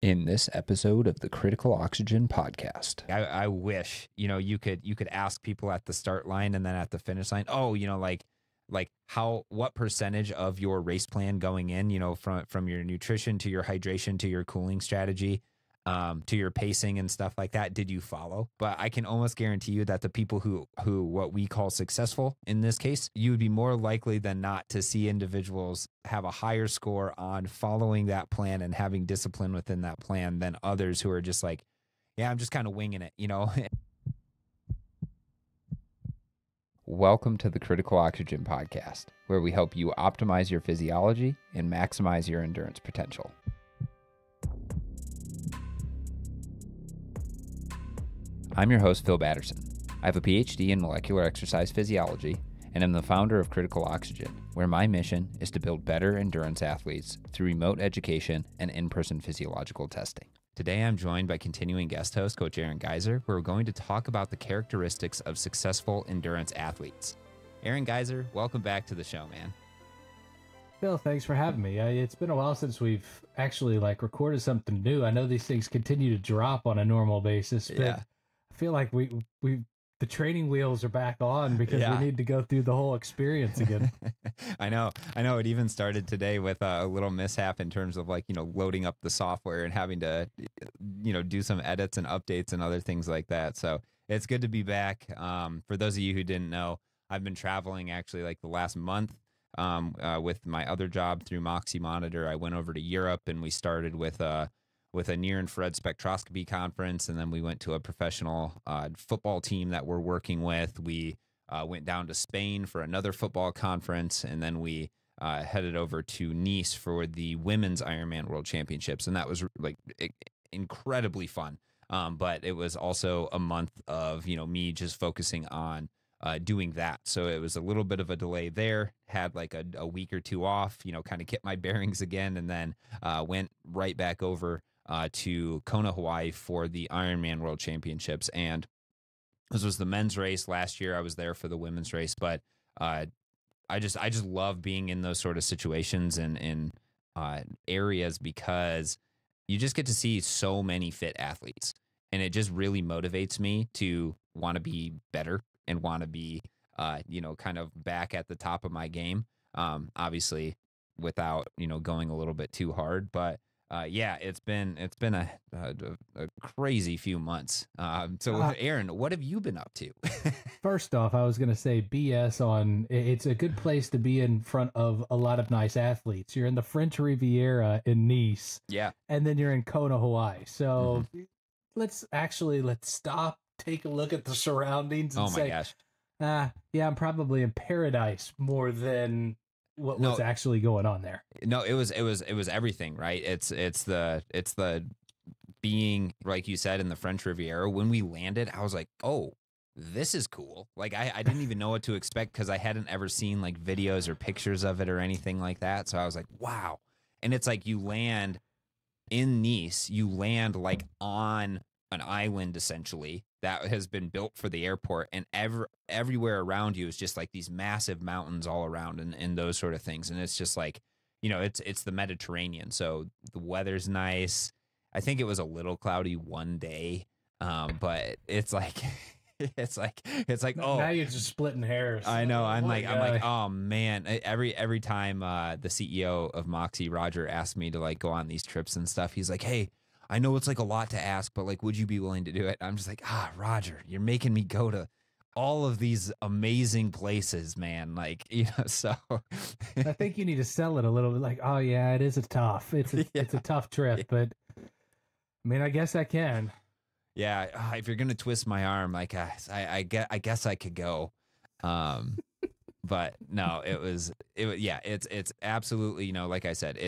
In this episode of the Critical Oxygen podcast. I wish, you could ask people at the start line and then at the finish line, oh, what percentage of your race plan going in, from your nutrition to your hydration to your cooling strategy, to your pacing and stuff like that, did you follow? But I can almost guarantee you that the people who what we call successful in this case, you would be more likely than not to see individuals have a higher score on following that plan and having discipline within that plan than others who are just like, yeah, I'm just kind of winging it. Welcome to the Critical Oxygen podcast, where we help you optimize your physiology and maximize your endurance potential. I'm your host, Phil Batterson. I have a PhD in molecular exercise physiology, and I'm the founder of Critical Oxygen, where my mission is to build better endurance athletes through remote education and in-person physiological testing. Today, I'm joined by continuing guest host, Coach Aaron Geiser, where we're going to talk about the characteristics of successful endurance athletes. Aaron Geiser, welcome back to the show, man. Phil, thanks for having me. It's been a while since we've actually recorded something new. I know these things continue to drop on a normal basis, but yeah. I feel like we the training wheels are back on because we need to go through the whole experience again. I know. It even started today with a little mishap in terms of loading up the software and having to, do some edits and updates and other things like that. So it's good to be back. For those of you who didn't know, I've been traveling actually the last month with my other job through Moxie Monitor. I went over to Europe and we started with a near-infrared spectroscopy conference, and then we went to a professional football team that we're working with. We went down to Spain for another football conference, and then we headed over to Nice for the Women's Ironman World Championships, and that was incredibly fun. But it was also a month of me just focusing on doing that. So it was a little bit of a delay there, had a week or two off, kind of get my bearings again, and then went right back over to Kona, Hawaii for the Ironman World Championships. And this was the men's race last year. I was there for the women's race, but I just love being in those sort of situations and in areas because you just get to see so many fit athletes, and it just really motivates me to want to be better and want to be, kind of back at the top of my game. Obviously, without going a little bit too hard, but it's been a crazy few months. So Aaron, what have you been up to? First off, I was going to say BS on it's a good place to be in front of a lot of nice athletes. You're in the French Riviera in Nice. Yeah. And then you're in Kona, Hawaii. So let's stop, take a look at the surroundings and say, gosh. I'm probably in paradise more than what's actually going on there. No, it was everything, right? It's the being, like you said, in the French Riviera. When we landed, I was like, oh, this is cool. I didn't even know what to expect because I hadn't ever seen videos or pictures of it or anything like that. So I was like, wow. And it's you land in Nice, you land on an island essentially that has been built for the airport, and everywhere around you is just these massive mountains all around and those sort of things. And it's just it's the Mediterranean. So the weather's nice. I think it was a little cloudy one day. But it's oh, now you're just splitting hairs. I know. I'm like, oh man. Every time the CEO of Moxie, Roger, asked me to go on these trips and stuff, he's like, hey, I know it's a lot to ask, but would you be willing to do it? I'm just like, Roger, you're making me go to all of these amazing places, man. So I think you need to sell it a little bit. Oh yeah, it is it's a tough trip, but I mean, I guess I can. Yeah. If you're going to twist my arm, I guess I could go. But no, it's absolutely, like I said,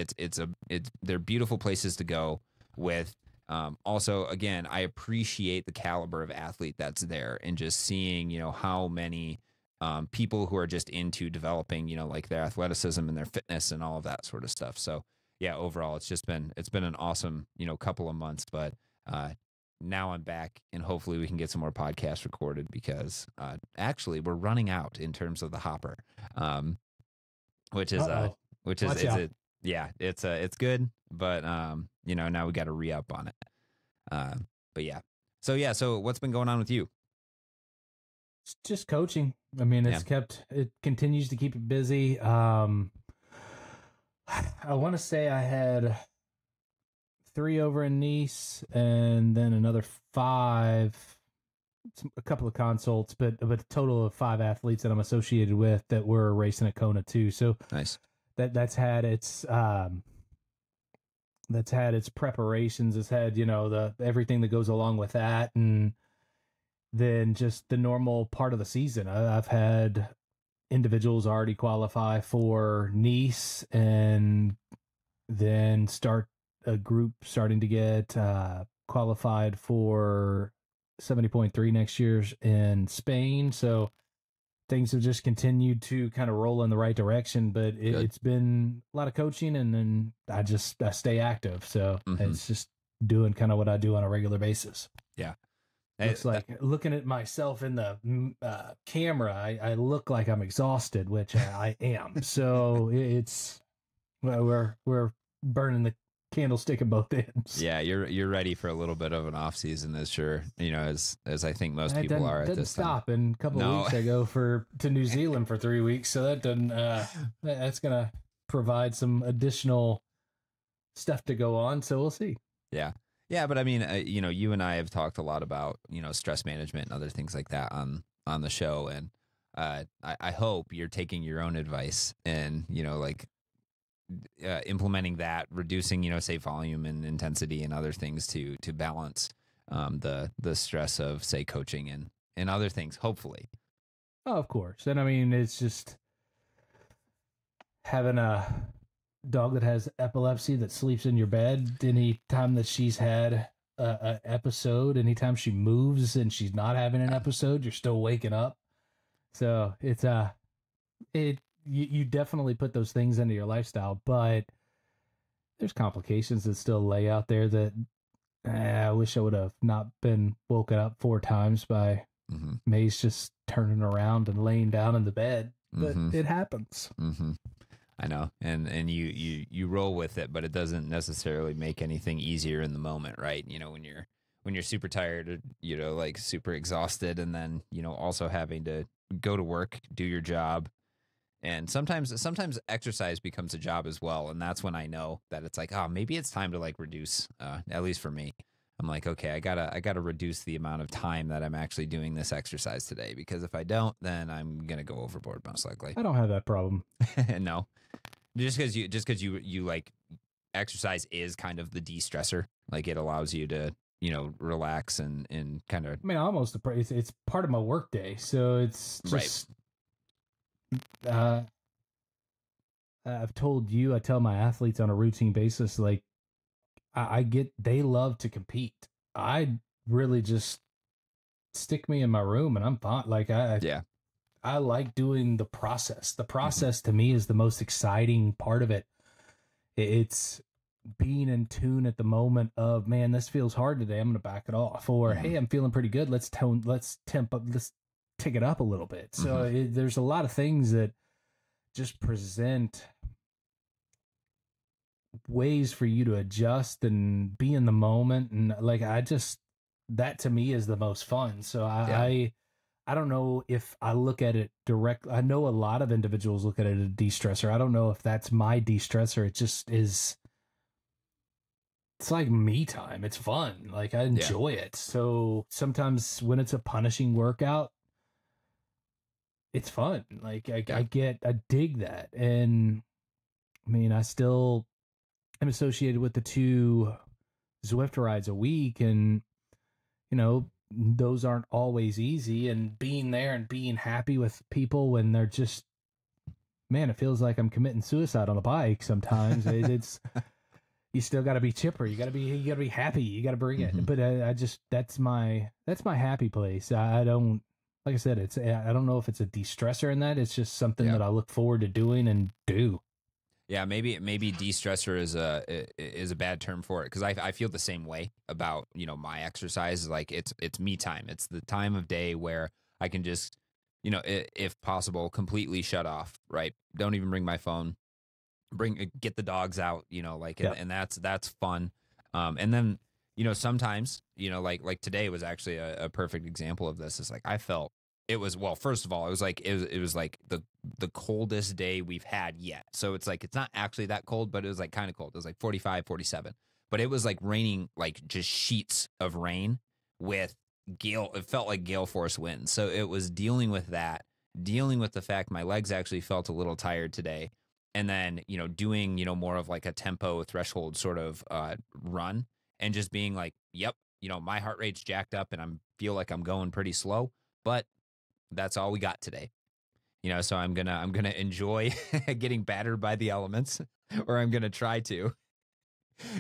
they're beautiful places to go with. Also, again, I appreciate the caliber of athlete that's there, and just seeing, how many people who are just into developing, their athleticism and their fitness and all of that sort of stuff. So yeah, overall, it's been an awesome, couple of months, but now I'm back, and hopefully we can get some more podcasts recorded because actually we're running out in terms of the hopper, which is Yeah, it's good, but now we got to re-up on it. But yeah. So what's been going on with you? It's just coaching. I mean, Yeah. it continues to keep it busy. I want to say I had 3 over in Nice and then another 5, a couple of consults, but a total of 5 athletes that I'm associated with that were racing at Kona too. So Nice. That's had its preparations. It's had, the everything that goes along with that, and then just the normal part of the season. I've had individuals already qualify for Nice, and then start a group starting to get qualified for 70.3 next year's in Spain. So things have just continued to kind of roll in the right direction, but it's been a lot of coaching, and then I stay active. So it's just doing kind of what I do on a regular basis. Yeah. Looks like looking at myself in the camera, I look like I'm exhausted, which I am. So it's, we're burning the candlestick at both ends. Yeah, you're ready for a little bit of an off season, as sure as I think most people are at this time. Stop. And a couple of weeks I go to New Zealand for 3 weeks, so that doesn't that's gonna provide some additional stuff to go on. So we'll see. Yeah, but I mean, you and I have talked a lot about stress management and other things like that on the show, and I hope you're taking your own advice and implementing that, reducing say volume and intensity and other things to balance the stress of say coaching and other things, hopefully. Oh, of course. And I mean, it's just having a dog that has epilepsy that sleeps in your bed any time that she's had a episode. Anytime she moves and she's not having an episode, you're still waking up. So it's you definitely put those things into your lifestyle, but there's complications that still lay out there that I wish I would have not been woken up 4 times by Maze just turning around and laying down in the bed. But it happens. I know, and you roll with it, but it doesn't necessarily make anything easier in the moment, right? When you're super tired, like super exhausted, and then also having to go to work, do your job. And sometimes exercise becomes a job as well. And that's when I know that it's like, maybe it's time to like reduce, at least for me. I'm like, okay, I gotta reduce the amount of time that I'm actually doing this exercise today, because if I don't, then I'm going to go overboard most likely. I don't have that problem. No, just because you like exercise is kind of the de-stressor. Like it allows you to, relax and kind of, I mean, almost it's part of my work day. So it's just, I've told you, I tell my athletes on a routine basis, like they love to compete. I really just stick me in my room and I'm fine. Like I like doing the process. The process to me is the most exciting part of it. It's being in tune at the moment of, man, this feels hard today, I'm going to back it off. Or, hey, I'm feeling pretty good. Let's take it up a little bit. So there's a lot of things that just present ways for you to adjust and be in the moment. And like, that to me is the most fun. So I don't know if I look at it directly. I know a lot of individuals look at it as a de-stressor. I don't know if that's my de-stressor. It just is. It's like me time. It's fun. Like I enjoy it. So sometimes when it's a punishing workout, it's fun. Like I dig that. And I mean, I still am associated with the 2 Zwift rides a week, and those aren't always easy, and being there and being happy with people when they're just, man, it feels like I'm committing suicide on the bike sometimes. It's you still got to be chipper. You got to be happy. You got to bring it. But that's my happy place. I don't, like I said, I don't know if it's a de-stressor in that. It's just something that I look forward to doing and do. Yeah, maybe de-stressor is a bad term for it, because I feel the same way about my exercise. Like it's me time. It's the time of day where I can just if possible completely shut off. Right, don't even bring my phone. get the dogs out, like, Yep. and that's fun. And then, sometimes, like today was actually a perfect example of this. Is like, I felt it was, well, first of all, it was like, it was like the coldest day we've had yet. So it's like, it's not actually that cold, but it was like kind of cold. It was like 45, 47, but it was like raining, like just sheets of rain with it felt like gale force winds. So it was dealing with that, dealing with the fact my legs actually felt a little tired today. And then, doing, more of like a tempo threshold sort of run, and just being like, yep, my heart rate's jacked up and feel like I'm going pretty slow, but that's all we got today. So I'm gonna enjoy getting battered by the elements, or I'm gonna try to.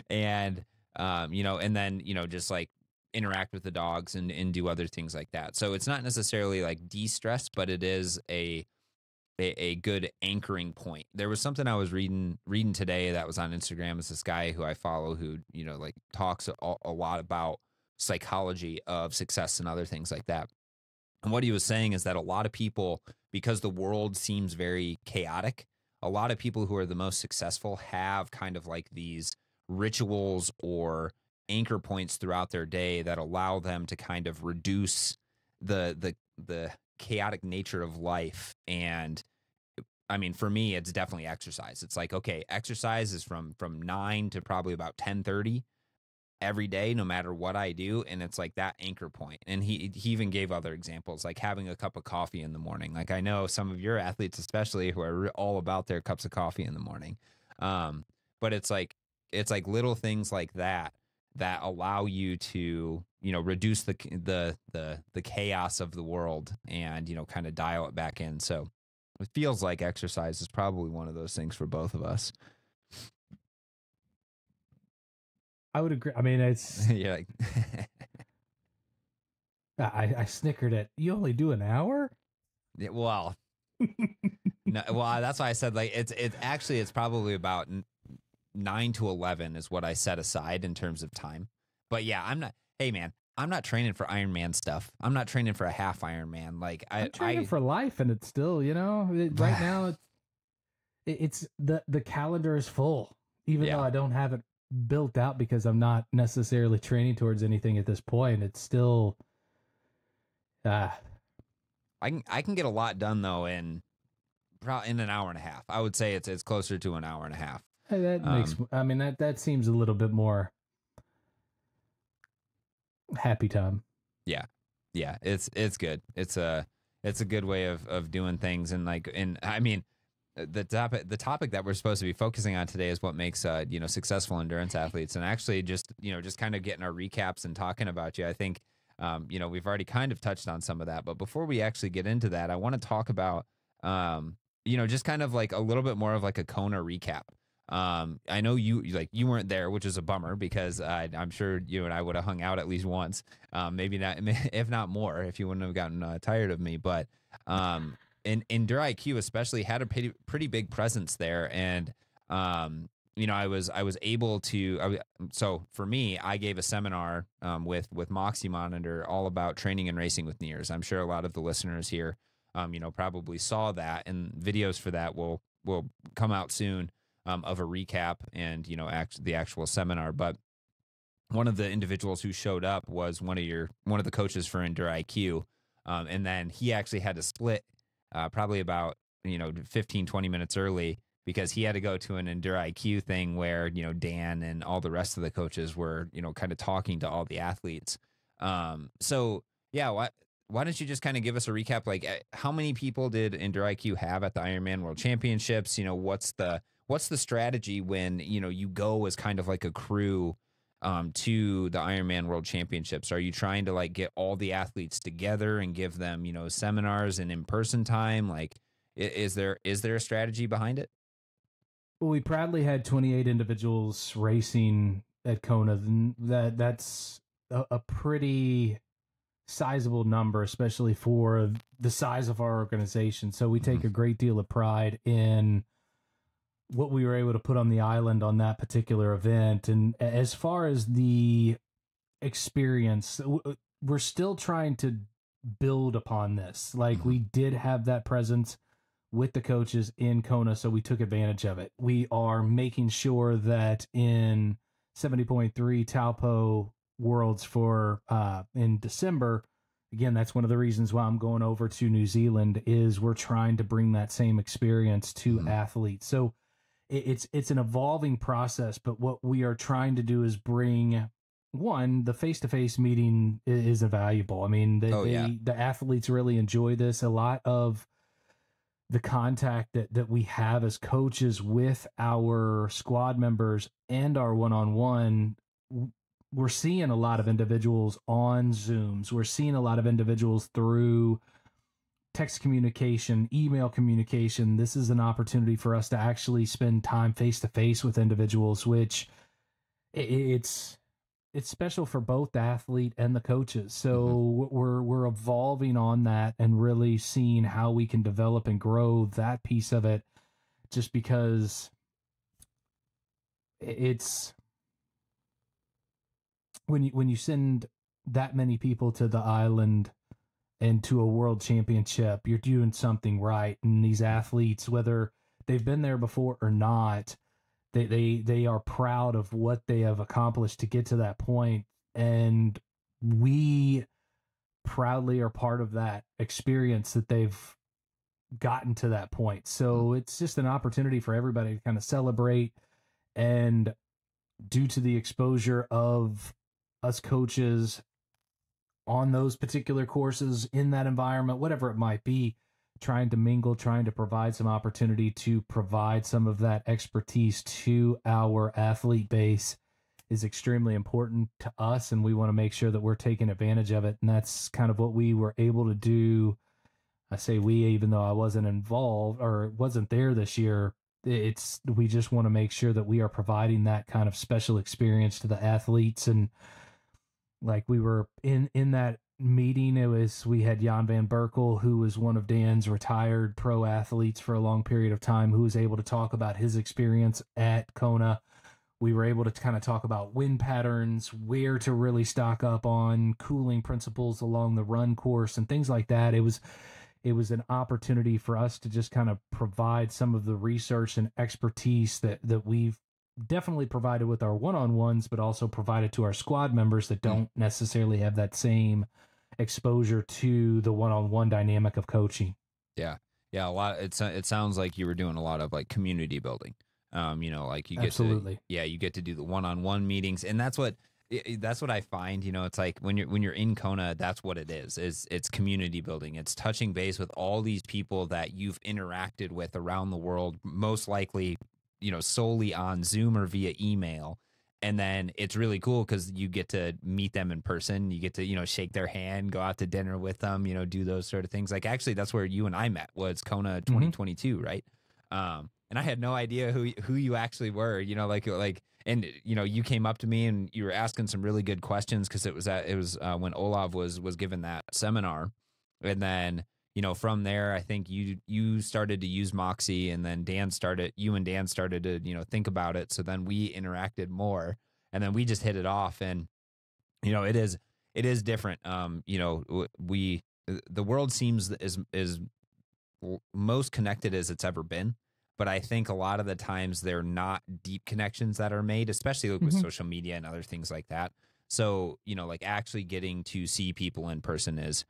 And and then, just like interact with the dogs and do other things like that. So it's not necessarily like de-stress, but it is a good anchoring point. There was something I was reading today that was on Instagram. It's this guy who I follow who, like talks a lot about psychology of success and other things like that. And what he was saying is that a lot of people, because the world seems very chaotic, a lot of people who are the most successful have kind of like these rituals or anchor points throughout their day that allow them to kind of reduce the chaotic nature of life. And I mean, for me, it's definitely exercise. It's like, okay, exercise is from 9 to probably about 10:30 every day, no matter what I do. And it's like that anchor point. And he even gave other examples, like having a cup of coffee in the morning. Like, I know some of your athletes, especially, who are all about their cups of coffee in the morning. But it's like little things like that allow you to, reduce the chaos of the world and, kind of dial it back in. So it feels like exercise is probably one of those things for both of us. I would agree. I mean, it's Yeah. I snickered at, you only do an hour? Yeah, well, no, well, that's why I said, like, it's actually, it's probably about 9 to 11 is what I set aside in terms of time. But yeah, hey man, I'm not training for Ironman stuff. I'm not training for a half Ironman. Like, I'm training for life, and it's still, right now it's the calendar is full, even though I don't have it built out because I'm not necessarily training towards anything at this point. It's still, I can get a lot done though in an hour and a half. I would say it's closer to an hour and a half. That makes, I mean, that seems a little bit more happy time. Yeah. Yeah. It's good. It's a good way of doing things. And like, and I mean, the topic that we're supposed to be focusing on today is what makes, successful endurance athletes. And actually just kind of getting our recaps and talking about you. I think, we've already kind of touched on some of that, but before we actually get into that, I want to talk about, just kind of like a little bit more of like a Kona recap. I know you weren't there, which is a bummer because I'm sure you and I would have hung out at least once, maybe not, if not more, if you wouldn't have gotten tired of me. But in Endure IQ especially had a pretty big presence there, and I was able to. So for me, I gave a seminar with Moxie Monitor all about training and racing with NIRS. I'm sure a lot of the listeners here, probably saw that, and videos for that will come out soon. Of a recap and the actual seminar. But one of the individuals who showed up was one of the coaches for Endure IQ, and then he actually had to split probably about 15-20 minutes early because he had to go to an Endure IQ thing where Dan and all the rest of the coaches were kind of talking to all the athletes. So yeah, why don't you just kind of give us a recap? Like, how many people did Endure IQ have at the Ironman World Championships? What's the strategy when you go as kind of like a crew to the Ironman World Championships? Are you trying to like get all the athletes together and give them seminars and in-person time? Like, is there a strategy behind it? Well, we proudly had 28 individuals racing at Kona. That's a pretty sizable number, especially for the size of our organization. So we take a great deal of pride in what we were able to put on the island on that particular event. And as far as the experience, we're still trying to build upon this. Like, we did have that presence with the coaches in Kona, so we took advantage of it. We are making sure that in 70.3 Taupo Worlds for in December, again, that's one of the reasons why I'm going over to New Zealand, is we're trying to bring that same experience to athletes. So it's an evolving process, but what we are trying to do is bring, one, the face-to-face meeting is invaluable. I mean, the athletes really enjoy this. A lot of the contact that we have as coaches with our squad members and our one-on-one, we're seeing a lot of individuals on Zooms. We're seeing a lot of individuals through text communication, email communication. This is an opportunity for us to actually spend time face-to-face with individuals, which it's special for both the athlete and the coaches. So we're evolving on that and really seeing how we can develop and grow that piece of it, just because it's when you send that many people to the island and to a world championship, you're doing something right. And these athletes, whether they've been there before or not, they are proud of what they have accomplished to get to that point, and we proudly are part of that experience that they've gotten to that point. So it's just an opportunity for everybody to kind of celebrate, and due to the exposure of us coaches on those particular courses in that environment, whatever it might be, trying to mingle, trying to provide some opportunity to provide some of that expertise to our athlete base is extremely important to us. And we want to make sure that we're taking advantage of it. And that's kind of what we were able to do. I say we, even though I wasn't involved or wasn't there this year, we just want to make sure that we are providing that kind of special experience to the athletes. And like we were in that meeting, we had Jan van Berkel, who was one of Dan's retired pro athletes for a long period of time, who was able to talk about his experience at Kona. We were able to kind of talk about wind patterns, where to really stock up on, cooling principles along the run course, and things like that. It was an opportunity for us to just kind of provide some of the research and expertise that we've definitely provided with our one-on-ones, but also provided to our squad members that don't necessarily have that same exposure to the one-on-one dynamic of coaching. Yeah. A lot. It sounds like you were doing a lot of like community building. Like you get you get to do the one-on-one meetings, and that's what I find. It's like when you're in Kona, that's what it is. It's community building. It's touching base with all these people that you've interacted with around the world, most likely, solely on Zoom or via email. And then it's really cool because you get to meet them in person. You get to, shake their hand, go out to dinner with them, do those sort of things. Like, actually, that's where you and I met, was Kona 2022, right? And I had no idea who you actually were, and, you came up to me and you were asking some really good questions, because it was when Olav was given that seminar. And then, from there, I think you started to use Moxie, and then you and Dan started to, think about it. So then we interacted more, and then we just hit it off. And, it is different. The world seems is most connected as it's ever been. But I think a lot of the times they're not deep connections that are made, especially with social media and other things like that. So, like actually getting to see people in person is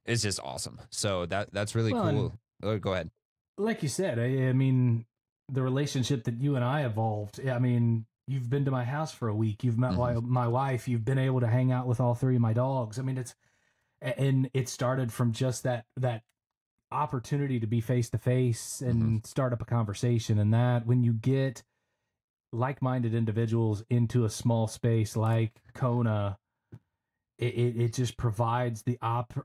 just awesome. So that's really cool. Go ahead. Like you said, I mean, the relationship that you and I evolved. I mean, you've been to my house for a week. You've met my wife. You've been able to hang out with all three of my dogs. I mean, it started from just that opportunity to be face to face and start up a conversation. And that when you get like-minded individuals into a small space like Kona, it just provides the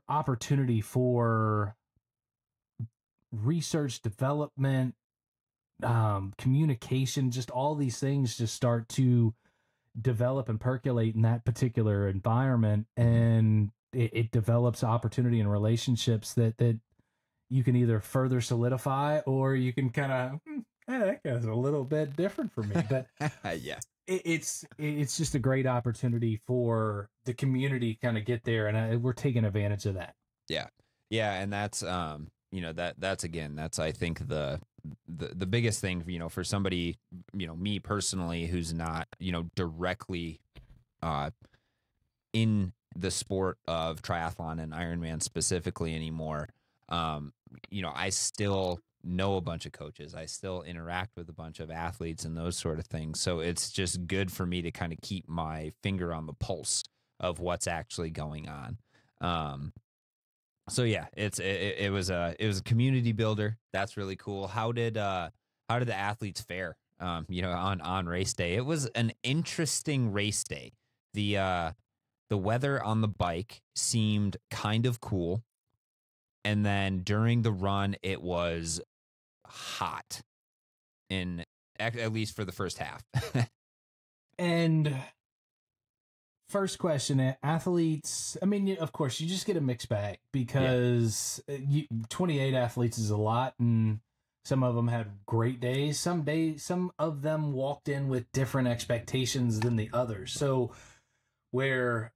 opportunity for research, development, communication, just all these things just start to develop and percolate in that particular environment. And it develops opportunity and relationships that you can either further solidify, or you can kind of, that guy's a little bit different for me. But yeah, it's just a great opportunity for the community to kind of get there, and we're taking advantage of that. Yeah, and that's that's I think the biggest thing, for somebody, me personally, who's not, directly in the sport of triathlon and Ironman specifically anymore. I still know a bunch of coaches. I still interact with a bunch of athletes and those sort of things. So it's just good for me to kind of keep my finger on the pulse of what's actually going on. So yeah, it was a community builder. That's really cool. How did the athletes fare? On race day, it was an interesting race day. The weather on the bike seemed kind of cool, and then during the run, it was hot, at least for the first half. And first question, athletes, I mean, of course, you just get a mixed bag because 28 athletes is a lot, and some of them had great days. Some of them walked in with different expectations than the others. So where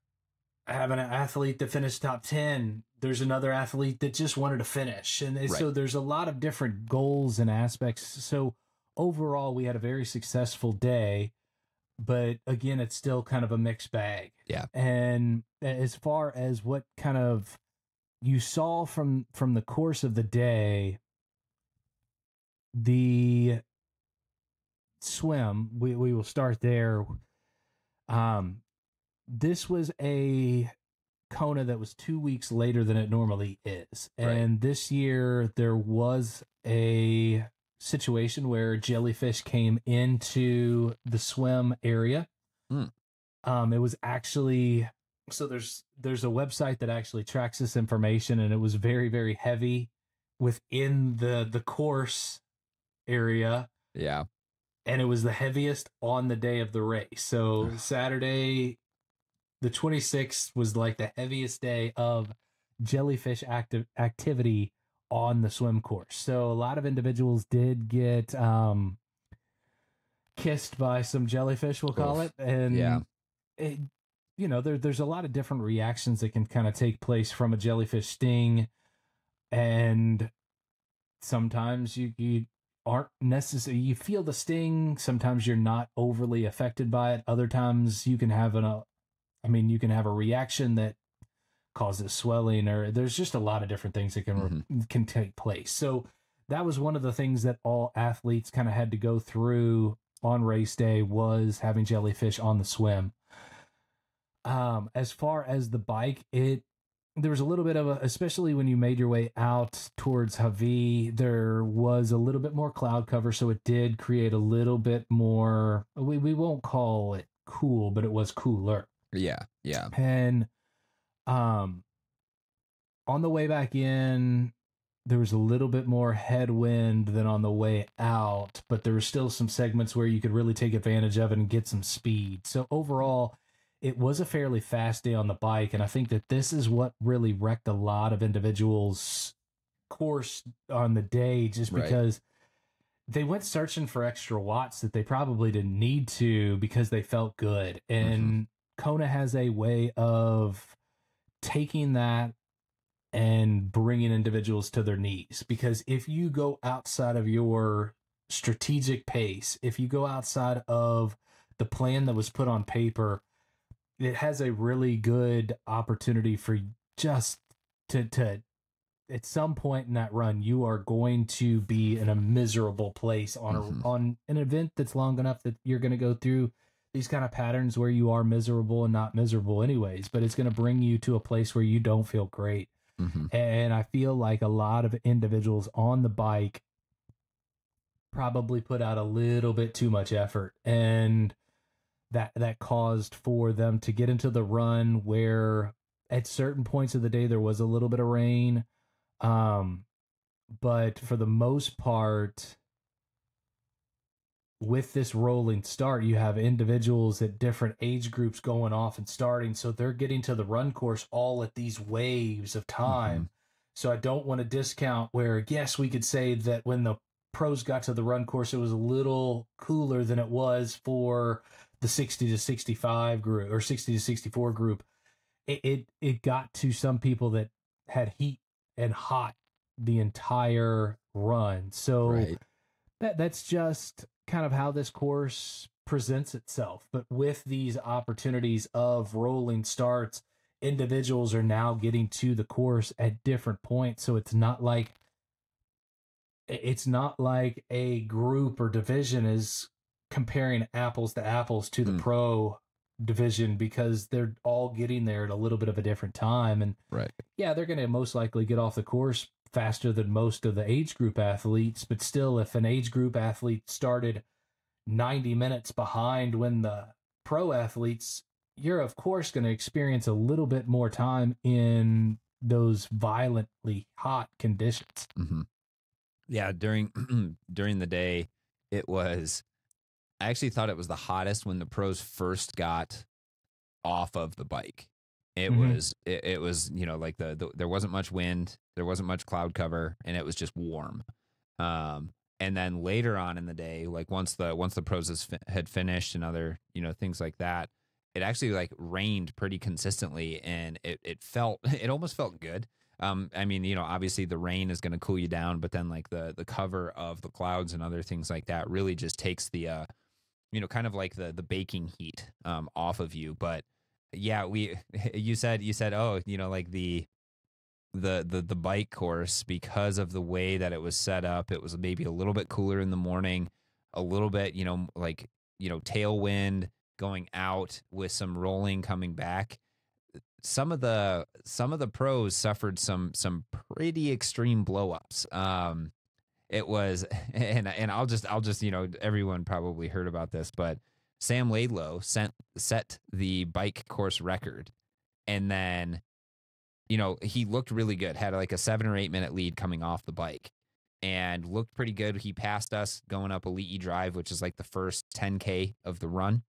I have an athlete that finished top 10, there's another athlete that just wanted to finish. And so there's a lot of different goals and aspects. So overall, we had a very successful day. But again, it's still kind of a mixed bag. Yeah. And as far as what kind of you saw from the course of the day, the swim, we will start there. This was a Kona that was 2 weeks later than it normally is. And this year there was a situation where jellyfish came into the swim area. It was actually, so there's a website that actually tracks this information, and it was very, very heavy within the course area. Yeah. And it was the heaviest on the day of the race. So Saturday, the 26th, was like the heaviest day of jellyfish activity on the swim course. So a lot of individuals did get kissed by some jellyfish, we'll call it. And there's a lot of different reactions that can kind of take place from a jellyfish sting. And sometimes you aren't necessarily, you feel the sting. Sometimes you're not overly affected by it. Other times you can have a reaction that causes swelling, or there's just a lot of different things that can take place. So that was one of the things that all athletes kind of had to go through on race day, was having jellyfish on the swim. As far as the bike, there was a little bit of especially when you made your way out towards Hawaii, there was a little bit more cloud cover. So it did create a little bit more, we won't call it cool, but it was cooler. Yeah. Yeah. And on the way back in, there was a little bit more headwind than on the way out, but there were still some segments where you could really take advantage of it and get some speed. So overall, it was a fairly fast day on the bike. And I think that this is what really wrecked a lot of individuals' course on the day, just because they went searching for extra watts that they probably didn't need to because they felt good. And Kona has a way of taking that and bringing individuals to their knees, because if you go outside of your strategic pace, if you go outside of the plan that was put on paper, it has a really good opportunity for just to at some point in that run, you are going to be in a miserable place on an event that's long enough that you're going to go through these kind of patterns where you are miserable and not miserable anyways, but it's going to bring you to a place where you don't feel great. And I feel like a lot of individuals on the bike probably put out a little bit too much effort, and that caused for them to get into the run where at certain points of the day there was a little bit of rain. But for the most part, with this rolling start, you have individuals at different age groups going off and starting. So they're getting to the run course all at these waves of time. So I don't want to discount where, yes, we could say that when the pros got to the run course, it was a little cooler than it was for the 60 to 65 group or 60 to 64 group. It got to some people that had heat and hot the entire run. So Right. that's just kind of how this course presents itself. But with these opportunities of rolling starts, individuals are now getting to the course at different points. So it's not like a group or division is comparing apples to apples to the pro division, because they're all getting there at a little bit of a different time. And Right. yeah, they're going to most likely get off the course faster than most of the age group athletes. But still, if an age group athlete started 90 minutes behind when the pro athletes, you're of course going to experience a little bit more time in those violently hot conditions. Mm-hmm. Yeah, during the day, I actually thought it was the hottest when the pros first got off of the bike. It was like there wasn't much wind, there wasn't much cloud cover, and it was just warm. And then later on in the day, like once the pros had finished and other things like that, it actually like rained pretty consistently, and it almost felt good. I mean, obviously the rain is going to cool you down, but then like the cover of the clouds and other things like that really just takes the kind of like the baking heat off of you. But yeah, you said oh, like the bike course, because of the way that it was set up, it was maybe a little bit cooler in the morning, a little bit tailwind going out with some rolling coming back. Some of the pros suffered some pretty extreme blowups. It was, and I'll just everyone probably heard about this, but Sam Laidlow set the bike course record, and then he looked really good, had like a 7 or 8 minute lead coming off the bike, and looked pretty good. He passed us going up Elite Drive, which is like the first 10K of the run.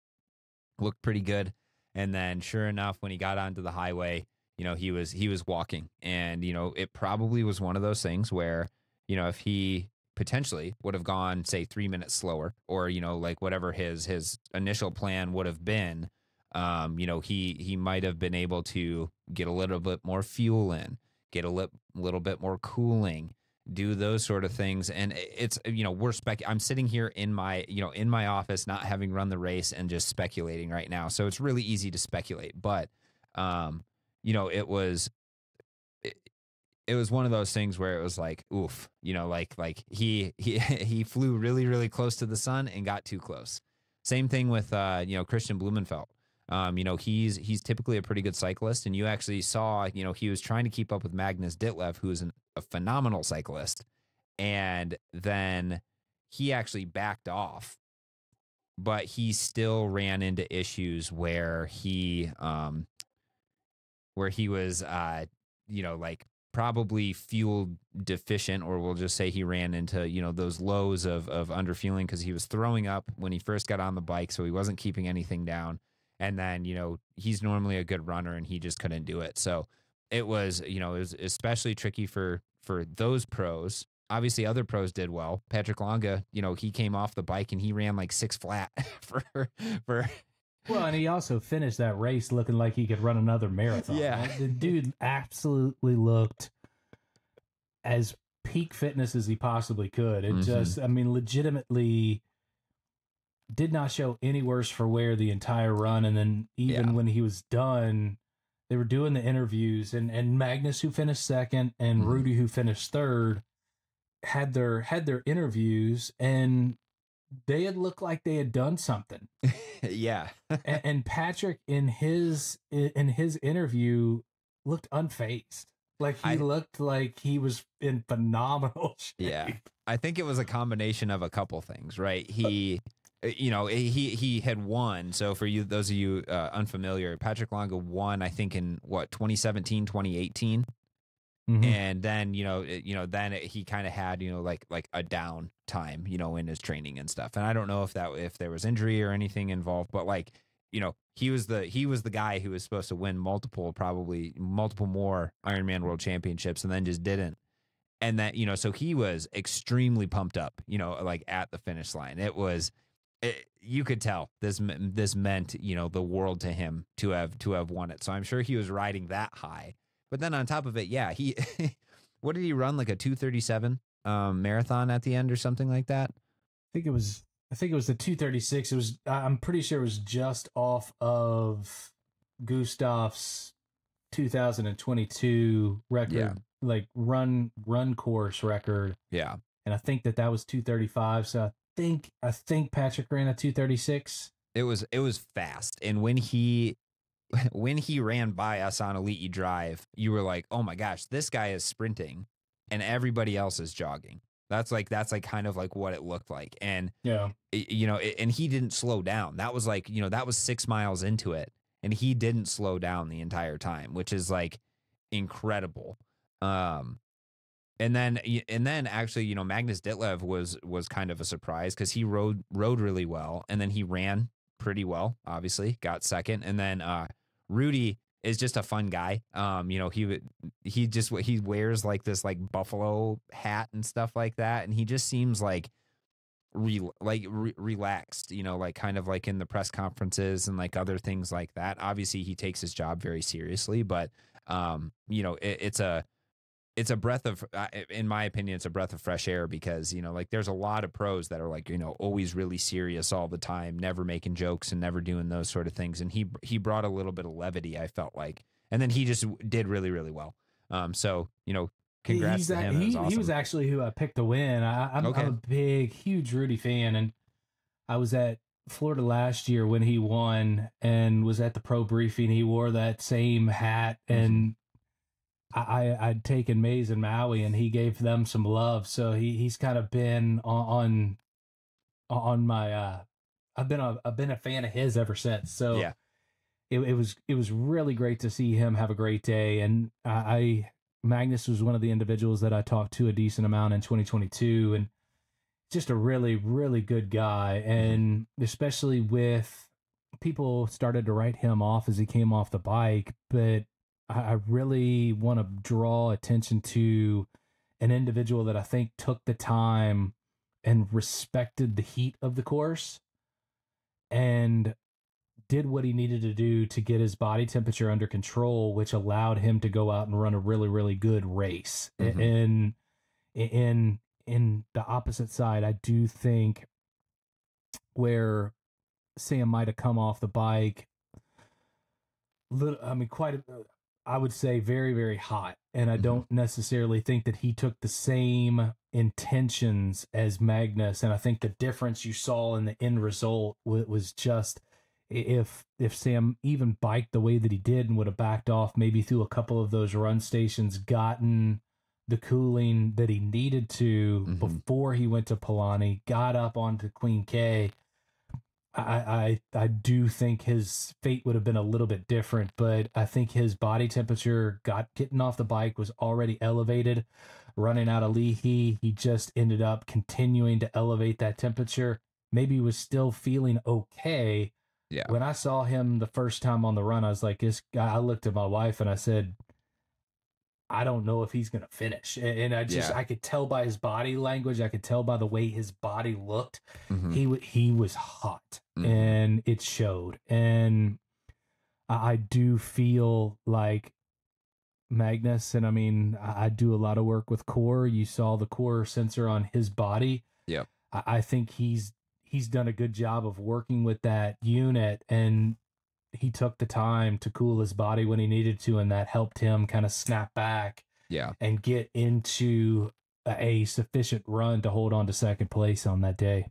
Looked pretty good. And then sure enough, when he got onto the highway, he was walking, and, it probably was one of those things where, if he potentially would have gone, say, 3 minutes slower, or, like whatever his initial plan would have been, he might have been able to get a little bit more fuel in, get a little bit more cooling, do those sort of things. And it's, I'm sitting here in my office, not having run the race, and just speculating right now. So it's really easy to speculate, but, it was one of those things where it was like, oof, like he flew really, really close to the sun and got too close. Same thing with, Christian Blumenfeld. He's typically a pretty good cyclist, and you actually saw, he was trying to keep up with Magnus Ditlev, who is a phenomenal cyclist, and then he actually backed off, but he still ran into issues where he was, like probably fuel deficient, or we'll just say he ran into, those lows of underfueling, because he was throwing up when he first got on the bike, so he wasn't keeping anything down. And then, he's normally a good runner, and he just couldn't do it. So it was especially tricky for those pros. Obviously, other pros did well. Patrick Longa, he came off the bike and he ran like 6 flat for. Well, and he also finished that race looking like he could run another marathon. Yeah. Right? The dude absolutely looked as peak fitness as he possibly could. It just, legitimately did not show any worse for wear the entire run. And then even when he was done, they were doing the interviews, and Magnus, who finished second, and Rudy, who finished third, had their interviews, and they had looked like they had done something. Yeah. and Patrick in his interview looked unfazed. Like he looked like he was in phenomenal shape. Yeah. I think it was a combination of a couple things, right? He he had won. So for you, those of you unfamiliar, Patrick Longa won, I think, in 2017, 2018. And then, he kind of had, like a down time, in his training and stuff. And I don't know if there was injury or anything involved, but like, he was the guy who was supposed to win multiple more Ironman World Championships, and then just didn't. And that, so he was extremely pumped up, like at the finish line. You could tell this meant, the world to him to have won it. So I'm sure he was riding that high. But then on top of it, yeah, what did he run? Like a 2:37 marathon at the end or something like that? I think it was the 2:36. It was, I'm pretty sure it was just off of Gustav's 2022 record, like run course record. Yeah. And I think that was 2:35. So I think Patrick ran a 2:36. It was fast. And when he ran by us on Elite Drive, you were like, oh my gosh, this guy is sprinting and everybody else is jogging. That's like kind of like what it looked like. And, yeah, and he didn't slow down. That was like, that was 6 miles into it and he didn't slow down the entire time, which is like incredible. And then actually, Magnus Ditlev was kind of a surprise because he rode really well. And then he ran pretty well, obviously, got second. And then Rudy is just a fun guy. He wears like this like buffalo hat and stuff like that. And he just seems like relaxed, like kind of like in the press conferences and like other things like that. Obviously he takes his job very seriously, but it's a breath of, in my opinion, it's a breath of fresh air because, like there's a lot of pros that are like, always really serious all the time, never making jokes and never doing those sort of things. And he brought a little bit of levity, I felt like, and then he just did really, really well. So, congrats to him. He awesome. was actually who I picked to win. I'm a huge Rudy fan. And I was at Florida last year when he won and was at the pro briefing. He wore that same hat and I'd taken Maze and Maui and he gave them some love. So he's kind of been on my, I've been a fan of his ever since. So yeah, it was really great to see him have a great day. And Magnus was one of the individuals that I talked to a decent amount in 2022 and just a really, really good guy. And especially with people started to write him off as he came off the bike, but I really want to draw attention to an individual that I think took the time and respected the heat of the course and did what he needed to do to get his body temperature under control, which allowed him to go out and run a really, really good race. And in the opposite side, I do think where Sam might have come off the bike, I would say very, very hot. And I don't necessarily think that he took the same intentions as Magnus. And I think the difference you saw in the end result was just if Sam even biked the way that he did and would have backed off maybe through a couple of those run stations, gotten the cooling that he needed to before he went to Palani, got up onto Queen K, I do think his fate would have been a little bit different, but I think his body temperature getting off the bike was already elevated. Running out of Leahy, he just ended up continuing to elevate that temperature. Maybe he was still feeling okay. Yeah. When I saw him the first time on the run, I was like, this guy, I looked at my wife and I said, I don't know if he's going to finish. And I could tell by his body language. I could tell by the way his body looked. He was hot and it showed. And I do feel like Magnus, and I mean, I do a lot of work with core. You saw the core sensor on his body. Yeah. I think he's done a good job of working with that unit, and he took the time to cool his body when he needed to, and that helped him kind of snap back and get into a sufficient run to hold on to second place on that day.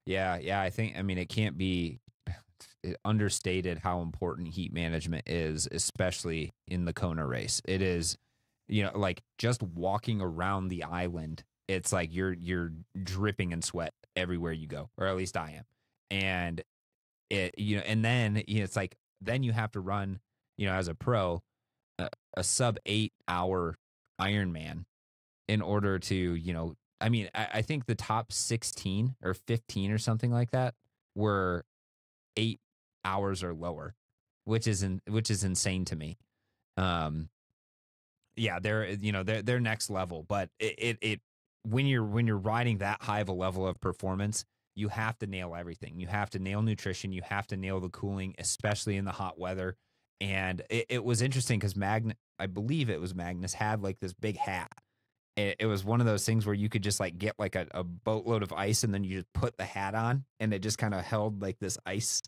Yeah. I mean, it can't be understated how important heat management is, especially in the Kona race. It is, like just walking around the island, it's like you're dripping in sweat everywhere you go, or at least I am. And and then it's like, then you have to run, as a pro, a sub 8 hour Ironman in order to, I mean, I think the top 16 or 15 or something like that were 8 hours or lower, which is insane to me. Yeah, they're next level, but it when you're riding that high of a level of performance, you have to nail everything. You have to nail nutrition. You have to nail the cooling, especially in the hot weather. And it was interesting because I believe it was Magnus, had like this big hat, it was one of those things where you could just like get like a boatload of ice and then you just put the hat on and it just kind of held like this ice,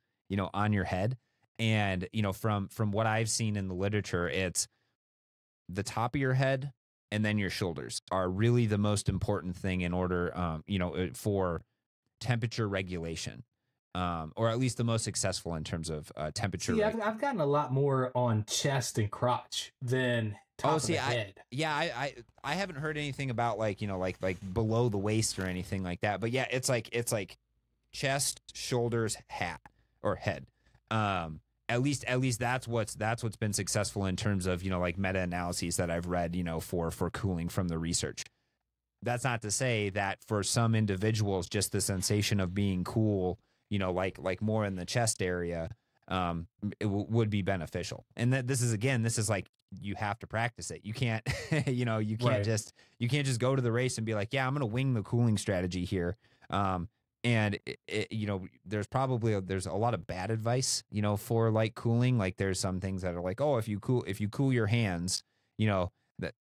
on your head. And, from what I've seen in the literature, it's the top of your head and then your shoulders are really the most important thing in order, for temperature regulation, or at least the most successful in terms of temperature. See, I've gotten a lot more on chest and crotch than top of the head. I haven't heard anything about like below the waist or anything like that. But yeah, it's like chest, shoulders, hat or head. At least that's what's been successful in terms of like meta analyses that I've read for cooling from the research. That's not to say that for some individuals, just the sensation of being cool, like more in the chest area, would be beneficial. And that this is like, you have to practice it. You can't, you can't just go to the race and be like, yeah, I'm going to wing the cooling strategy here. And there's a lot of bad advice, for like cooling. Like there's some things that are like, oh, if you cool your hands, that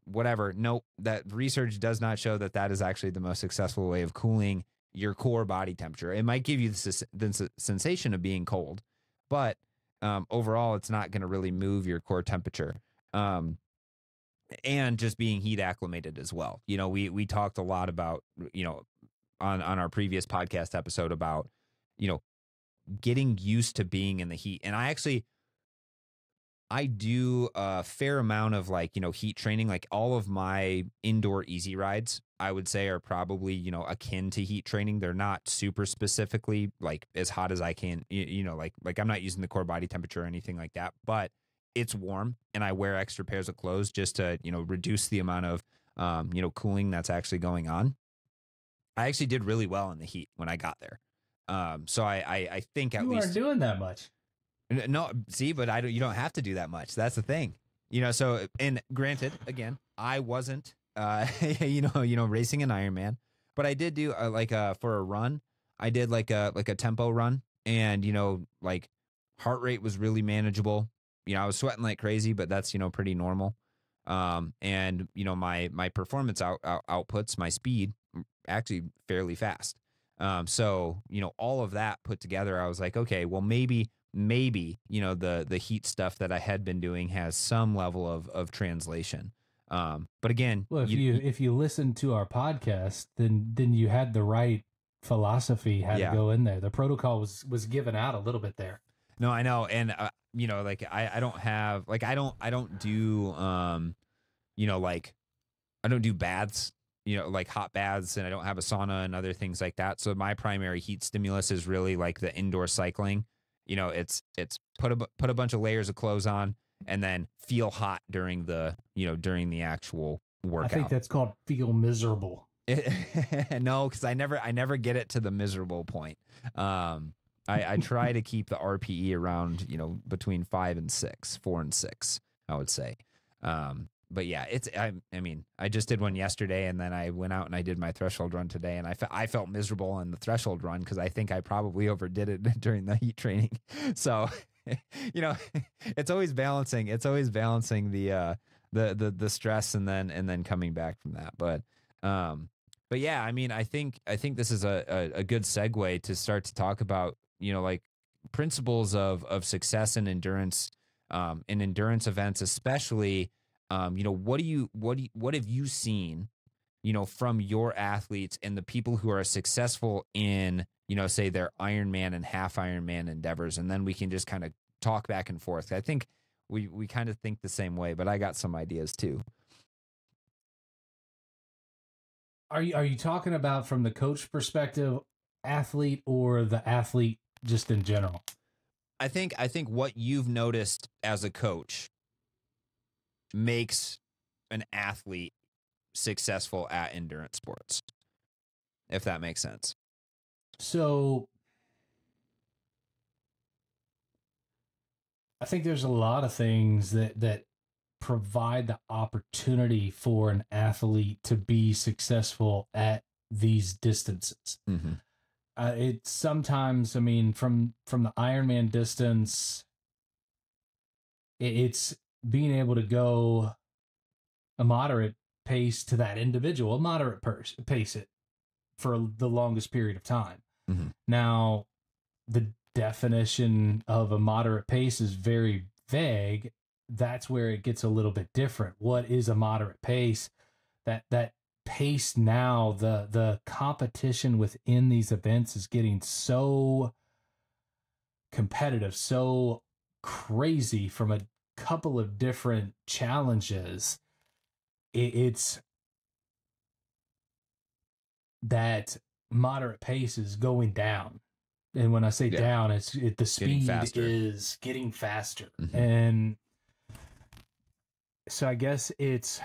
whatever. Nope. That research does not show that is actually the most successful way of cooling your core body temperature. It might give you the sensation of being cold, but overall, it's not going to really move your core temperature. And just being heat acclimated as well. We talked a lot about, on our previous podcast episode about, getting used to being in the heat. And I do a fair amount of like, heat training. Like all of my indoor easy rides, I would say are probably, akin to heat training. They're not super specifically like as hot as I can, like I'm not using the core body temperature or anything like that, but it's warm and I wear extra pairs of clothes just to, reduce the amount of, cooling that's actually going on. I actually did really well in the heat when I got there. So I think at least you aren't doing that much. No, see, but you don't have to do that much. That's the thing, so, and granted, again, I wasn't, racing an Ironman, but I did do for a run, I did like a tempo run and, like heart rate was really manageable. I was sweating like crazy, but that's, pretty normal. And my performance outputs, my speed actually fairly fast. So, all of that put together, I was like, okay, well, maybe, the heat stuff that I had been doing has some level of translation. But again, well, if you listen to our podcast, then you had the right philosophy how to go in there. The protocol was given out a little bit there. No, I know. And, like I don't have, like, I don't do, like I don't do baths, like hot baths, and I don't have a sauna and other things like that. So my primary heat stimulus is really like the indoor cycling. It's put a bunch of layers of clothes on and then feel hot during the actual workout. I think that's called feel miserable. No, because I never get it to the miserable point. I try to keep the RPE around, between 4 and 6, I would say. But yeah, I just did one yesterday and then I went out and I did my threshold run today and I felt miserable on the threshold run because I think I probably overdid it during the heat training. So, it's always balancing. It's always balancing the stress and then coming back from that. But yeah, I think this is a good segue to start to talk about, like principles of success and endurance, in endurance events, especially, what have you seen, from your athletes and the people who are successful in, say their Ironman and half Ironman endeavors. And then we can just kind of talk back and forth. I think we kind of think the same way, but I got some ideas too. Are you talking about from the coach perspective, athlete, or the athlete just in general? I think what you've noticed as a coach makes an athlete successful at endurance sports, if that makes sense. So I think there's a lot of things that provide the opportunity for an athlete to be successful at these distances. Mm-hmm. It's sometimes, from the Ironman distance, it's being able to go a moderate pace to that individual, a moderate pace it for the longest period of time. Mm-hmm. Now, the definition of a moderate pace is very vague. That's where it gets a little bit different. What is a moderate pace? That pace now, the competition within these events is getting so competitive, so crazy from a couple of different challenges. It's that moderate pace is going down. And when I say down, the speed is getting faster. Mm-hmm. And so I guess it's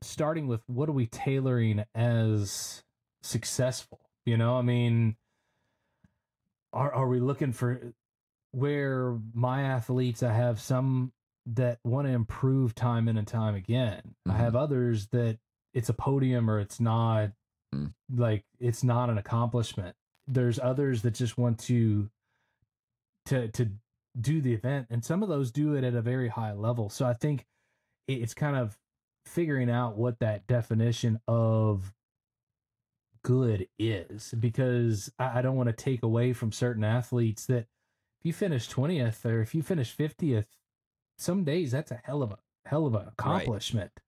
starting with, what are we tailoring as successful? You know, I mean, are we looking for where my athletes, I have some that want to improve time in and time again. Mm-hmm. I have others that it's a podium or it's not, like it's not an accomplishment. There's others that just want to do the event, and some of those do it at a very high level. So I think it's kind of figuring out what that definition of good is, because I don't want to take away from certain athletes that if you finish 20th or if you finish 50th, some days that's a hell of an accomplishment. Right.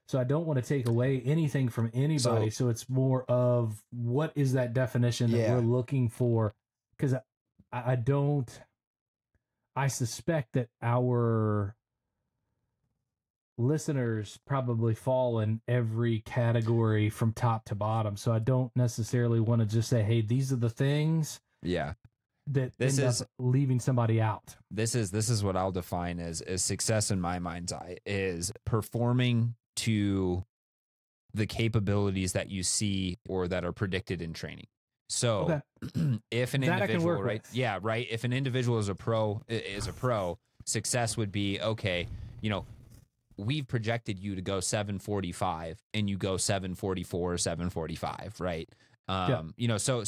So I don't want to take away anything from anybody. So it's more of, what is that definition that we're looking for? Because I suspect that our listeners probably fall in every category from top to bottom. So I don't necessarily want to just say, hey, these are the things. Yeah. That end up leaving somebody out. This is what I'll define as success in my mind's eye, is performing to the capabilities that you see or that are predicted in training. So if an individual, right? With. Yeah, right. If an individual is a pro, success would be, okay, you know, we've projected you to go 7:45 and you go 7:44 or 7:45, right? You know, so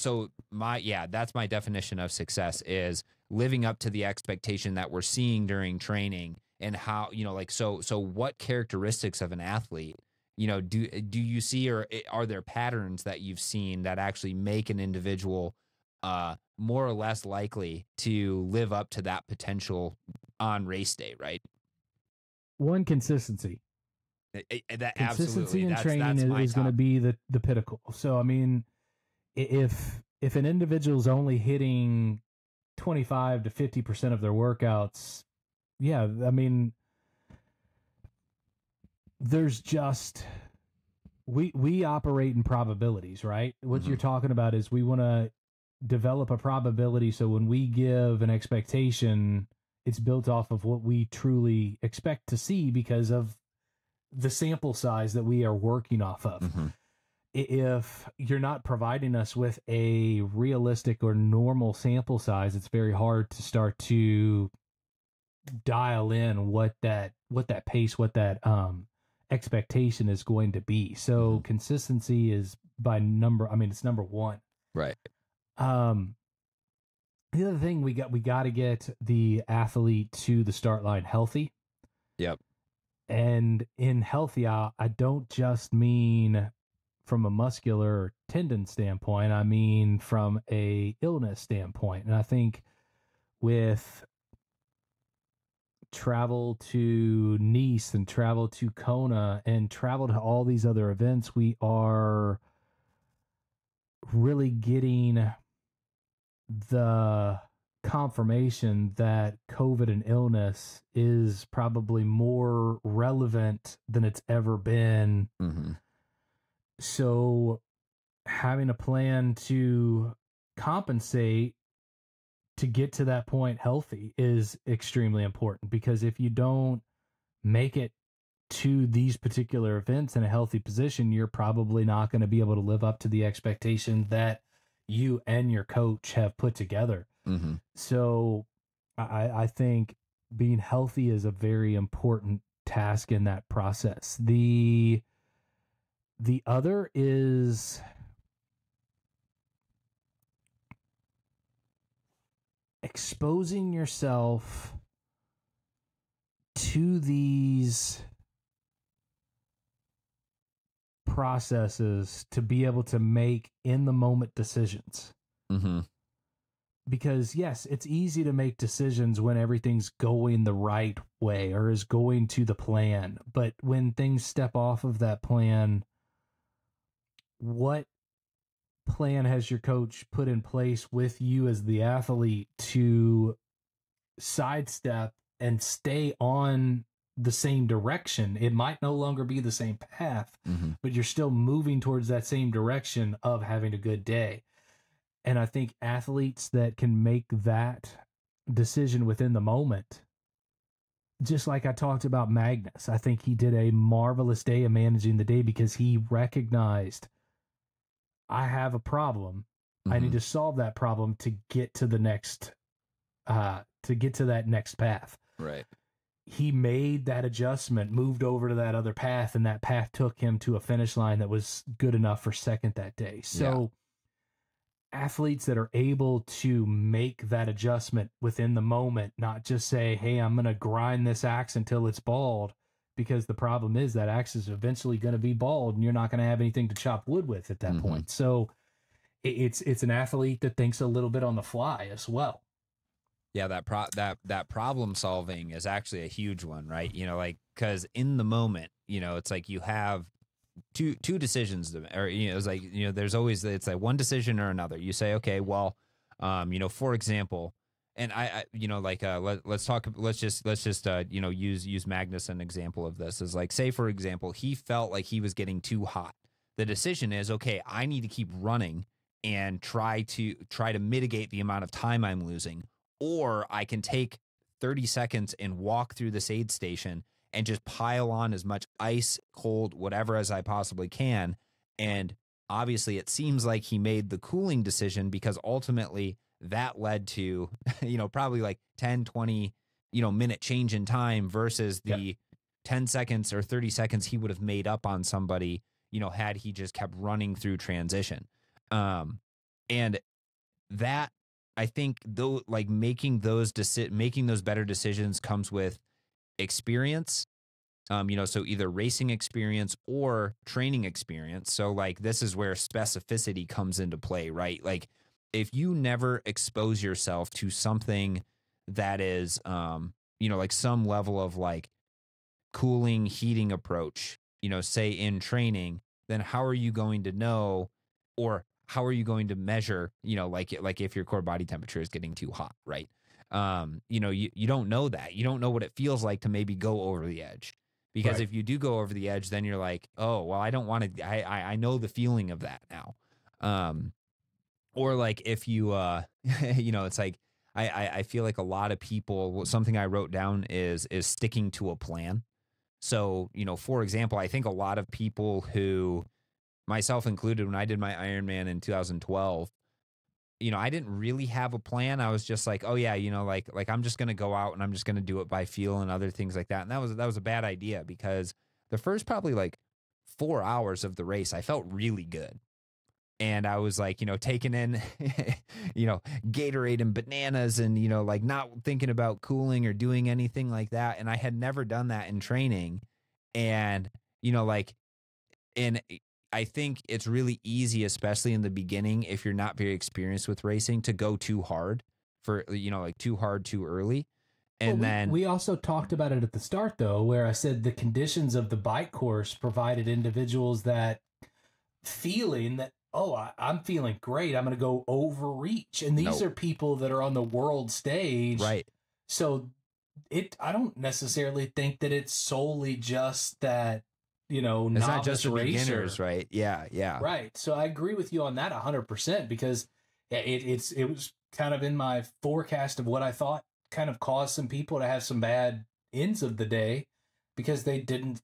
that's my definition of success, is living up to the expectation that we're seeing during training. And how, you know, like, so what characteristics of an athlete, you know, do you see, or are there patterns that you've seen that actually make an individual more or less likely to live up to that potential on race day, right? One, consistency. Consistency in training is going to be the pinnacle. So, I mean, if an individual's only hitting 25 to 50% of their workouts, yeah, I mean, there's just, we operate in probabilities, right? What you're talking about is we want to develop a probability, so when we give an expectation, it's built off of what we truly expect to see because of the sample size that we are working off of. Mm-hmm. If you're not providing us with a realistic or normal sample size, it's very hard to start to dial in what that pace, what that expectation is going to be. So consistency is it's number one. Right. The other thing, we got to get the athlete to the start line healthy. Yep. And in healthy, I don't just mean from a muscular tendon standpoint. I mean from a illness standpoint. And I think with travel to Nice and travel to Kona and travel to all these other events, we are really getting the confirmation that COVID and illness is probably more relevant than it's ever been. Mm-hmm. So having a plan to compensate to get to that point healthy is extremely important, because if you don't make it to these particular events in a healthy position, you're probably not going to be able to live up to the expectation that you and your coach have put together. Mm-hmm. So I think being healthy is a very important task in that process. The other is exposing yourself to these processes to be able to make in the moment decisions. Mm-hmm. Because yes, it's easy to make decisions when everything's going the right way or is going to the plan. But when things step off of that plan, what plan has your coach put in place with you as the athlete to sidestep and stay on the same direction? It might no longer be the same path, but you're still moving towards that same direction of having a good day. And I think athletes that can make that decision within the moment, just like I talked about Magnus, I think he did a marvelous day of managing the day because he recognized, I have a problem. I need to solve that problem to get to the next, to get to that next path. Right. He made that adjustment, moved over to that other path, and that path took him to a finish line that was good enough for second that day. So athletes that are able to make that adjustment within the moment, not just say, hey, I'm going to grind this axe until it's bald, because the problem is that axe is eventually going to be bald and you're not going to have anything to chop wood with at that point. So it's an athlete that thinks a little bit on the fly as well. Yeah, that problem solving is actually a huge one, right? You know, like, because in the moment, you know, it's like you have two decisions, or, you know, it's like, you know, there's always, it's like one decision or another. You say, okay, well, you know, for example, and I you know, like, let's just you know, use Magnus an example of this. Is like, say for example, he felt like he was getting too hot. The decision is, okay, I need to keep running and try to mitigate the amount of time I'm losing, or I can take 30 seconds and walk through this aid station and just pile on as much ice, cold, whatever as I possibly can. And obviously it seems like he made the cooling decision, because ultimately that led to, you know, probably like 10, 20, you know, minute change in time versus the 10 seconds or 30 seconds he would have made up on somebody, you know, had he just kept running through transition. And that, I think, though, like making those better decisions comes with experience, you know, so either racing experience or training experience. So like, this is where specificity comes into play, right? Like, if you never expose yourself to something that is, you know, like some level of like cooling, heating approach, you know, say in training, then how are you going to know, or how are you going to measure, you know, like if your core body temperature is getting too hot, right? You know, you don't know that. You don't know what it feels like to maybe go over the edge, because if you do go over the edge, then you're like, oh, well, I don't want to, I know the feeling of that now. Or like if you, you know, it's like, I feel like a lot of people, something I wrote down is sticking to a plan. So, you know, for example, I think a lot of people who, myself included, when I did my Ironman in 2012, you know, I didn't really have a plan. I was just like, oh yeah, you know, like I'm just going to go out and I'm just going to do it by feel and other things like that. And that was a bad idea, because the first probably like 4 hours of the race, I felt really good. And I was like, you know, taking in, you know, Gatorade and bananas and, you know, like not thinking about cooling or doing anything like that. And I had never done that in training. And, you know, like, and I think it's really easy, especially in the beginning, if you're not very experienced with racing, to go too hard for, you know, like too hard too early. And then we also talked about it at the start, though, where I said the conditions of the bike course provided individuals that feeling that, oh, I'm feeling great, I'm going to go overreach. And these are people that are on the world stage. Right. So I don't necessarily think that it's solely just that, you know, it's novice not just the racer. beginners, right? Yeah, yeah. Right. So I agree with you on that 100%, because it was kind of in my forecast of what I thought kind of caused some people to have some bad ends of the day because they didn't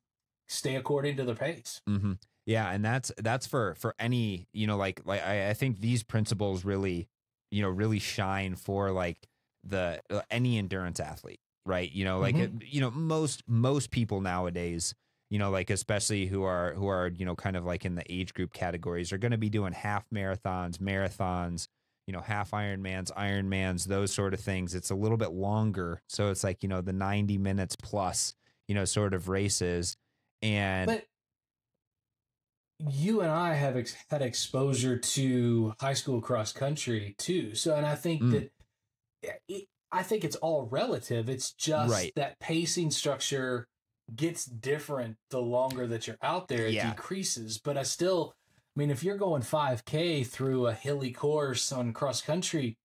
stay according to their pace. Mm-hmm. Yeah, and that's for any, you know, like I think these principles really, you know, really shine for like the any endurance athlete, right? You know, like you know, most people nowadays, you know, like especially who are you know, kind of like in the age group categories, are going to be doing half marathons, you know, half Ironmans, those sort of things. It's a little bit longer, so it's like, you know, the 90 minutes plus, you know, sort of races. And you and I have had exposure to high school cross country too. So, and I think that I think it's all relative. It's just that pacing structure gets different the longer that you're out there. It decreases. But I mean, if you're going 5K through a hilly course on cross country,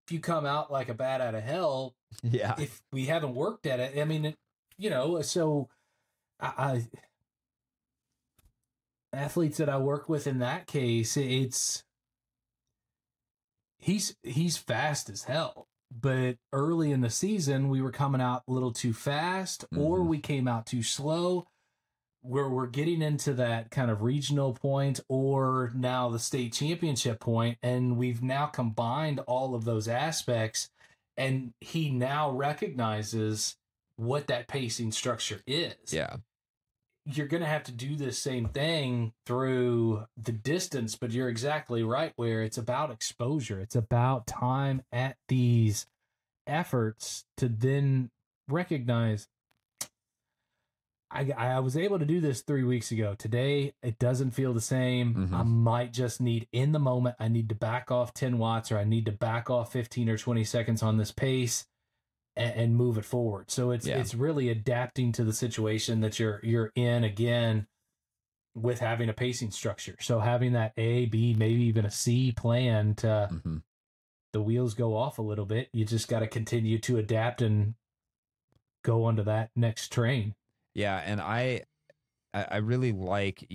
if you come out like a bat out of hell, if we haven't worked at it, I mean, so I athletes that I work with in that case, he's fast as hell. But early in the season, we were coming out a little too fast, or we came out too slow. Where we're getting into that kind of regional point, or now the state championship point, and we've now combined all of those aspects, and he now recognizes what that pacing structure is. Yeah. You're going to have to do this same thing through the distance, but you're exactly right, where it's about exposure. It's about time at these efforts to then recognize, I was able to do this 3 weeks ago. Today, it doesn't feel the same. I might just need, in the moment, I need to back off 10 watts, or I need to back off 15 or 20 seconds on this pace and move it forward. So it's really adapting to the situation that you're in, again, with having a pacing structure. So having that A, B, maybe even a C plan to the wheels go off a little bit. You just got to continue to adapt and go onto that next train. Yeah, and I really like,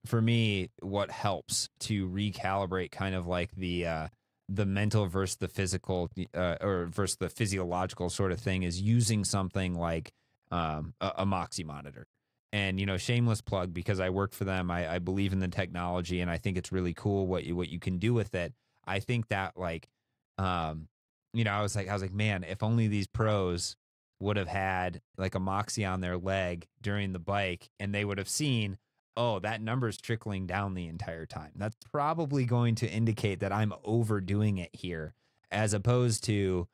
for me, what helps to recalibrate kind of like the mental versus the physical, or versus the physiological sort of thing, is using something like a Moxie monitor. And, shameless plug, because I work for them, I believe in the technology, and I think it's really cool what you can do with it. I think that I was like, man, if only these pros would have had like a Moxie on their leg during the bike, and they would have seen, oh, that number's trickling down the entire time. That's probably going to indicate that I'm overdoing it here, as opposed to,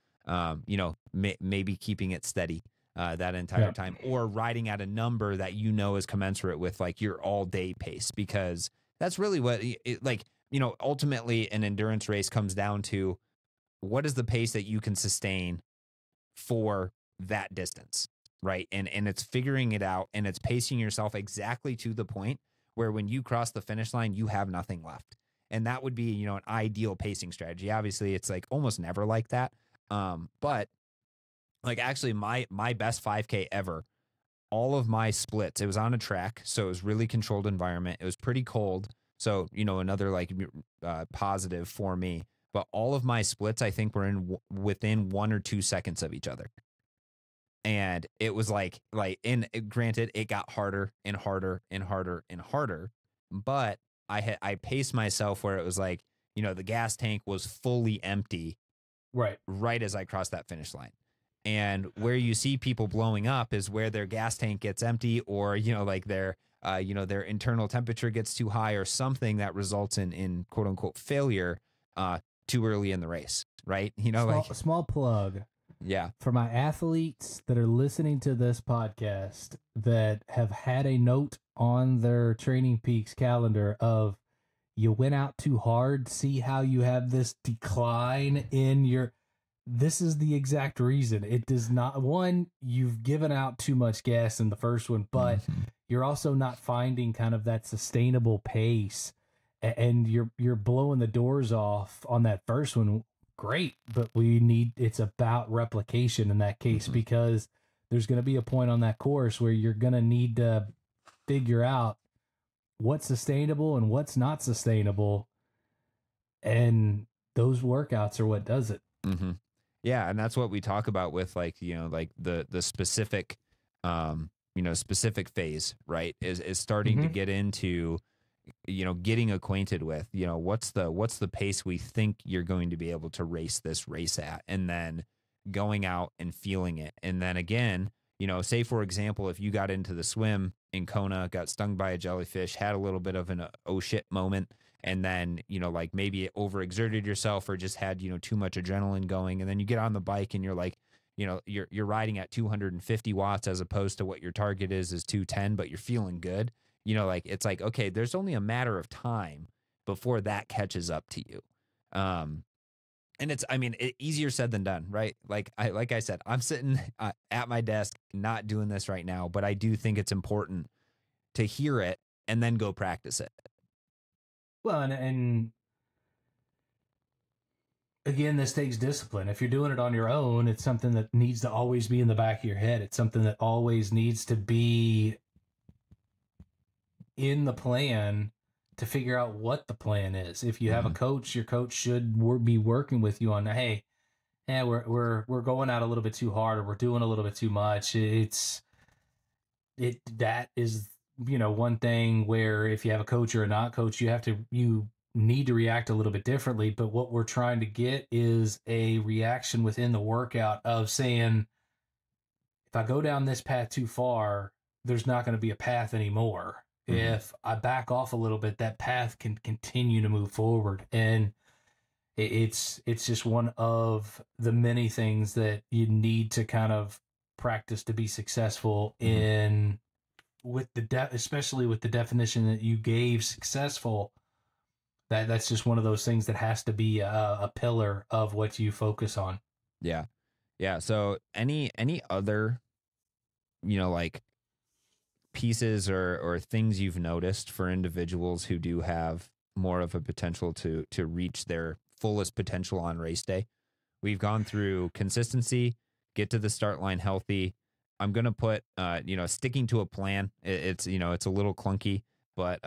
maybe keeping it steady that entire time, or riding at a number that is commensurate with like your all day pace, because that's really what ultimately an endurance race comes down to. What is the pace that you can sustain for that distance, right? And it's figuring it out, and it's pacing yourself exactly to the point where when you cross the finish line, you have nothing left. And that would be, an ideal pacing strategy. Obviously, it's like almost never like that. But like actually my best 5K ever, all of my splits, it was on a track, so it was really controlled environment. It was pretty cold. So, another like positive for me. But all of my splits, I think, were within 1 or 2 seconds of each other. And it was granted, it got harder and harder and harder and harder, but I paced myself where it was like, the gas tank was fully empty right as I crossed that finish line. And where you see people blowing up is where their gas tank gets empty, or, their internal temperature gets too high, or something that results in quote unquote failure too early in the race. Right. Small plug. Yeah. For my athletes that are listening to this podcast that have had a note on their Training Peaks calendar of, you went out too hard, see how you have this decline in this is the exact reason. It does not, you've given out too much gas in the first one, but you're also not finding kind of that sustainable pace, and you're blowing the doors off on that first one. Great, but it's about replication in that case, because there's going to be a point on that course where you're going to need to figure out what's sustainable and what's not sustainable, and those workouts are what does it. Yeah, and that's what we talk about with the specific specific phase, right, is starting to get into getting acquainted with, what's the pace we think you're going to be able to race this race at, and then going out and feeling it. And then again, say for example, if you got into the swim in Kona, got stung by a jellyfish, had a little bit of an oh shit moment, and then, maybe it overexerted yourself, or just had, too much adrenaline going. And then you get on the bike and you're like, you're riding at 250 watts as opposed to what your target is 210, but you're feeling good. like it's like, okay, there's only a matter of time before that catches up to you. And it's, I mean, easier said than done, right? Like I said, I'm sitting at my desk, not doing this right now, but I do think it's important to hear it and then go practice it. Well, and again, this takes discipline. If you're doing it on your own, it's something that needs to always be in the back of your head. It's something that always needs to be in the plan to figure out what the plan is. If you have a coach, your coach should be working with you on, hey, we're going out a little bit too hard, or we're doing a little bit too much. That is, one thing where if you have a coach or a not coach, you need to react a little bit differently. But what we're trying to get is a reaction within the workout of saying, if I go down this path too far, there's not going to be a path anymore. If I back off a little bit, that path can continue to move forward. And it's just one of the many things that you need to kind of practice to be successful in, especially with the definition that you gave, successful. That's just one of those things that has to be a pillar of what you focus on. Yeah. So any other, like pieces or things you've noticed for individuals who do have more of a potential to reach their fullest potential on race day? We've gone through consistency, get to the start line healthy. I'm going to put, sticking to a plan. It's a little clunky, but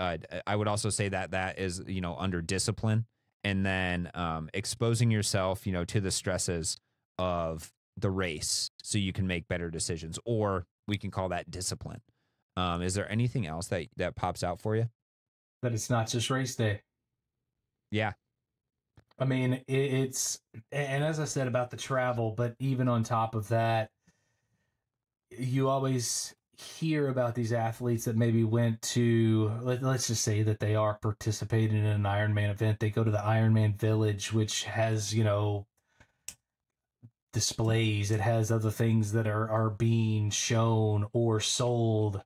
I would also say that is, under discipline, and then exposing yourself, to the stresses of the race so you can make better decisions, or we can call that discipline. Is there anything else that pops out for you? That it's not just race day. Yeah. I mean, and as I said about the travel, but even on top of that, you always hear about these athletes that maybe went to, let's just say that they are participating in an Ironman event. They go to the Ironman Village, which has, displays. It has other things that are being shown or sold.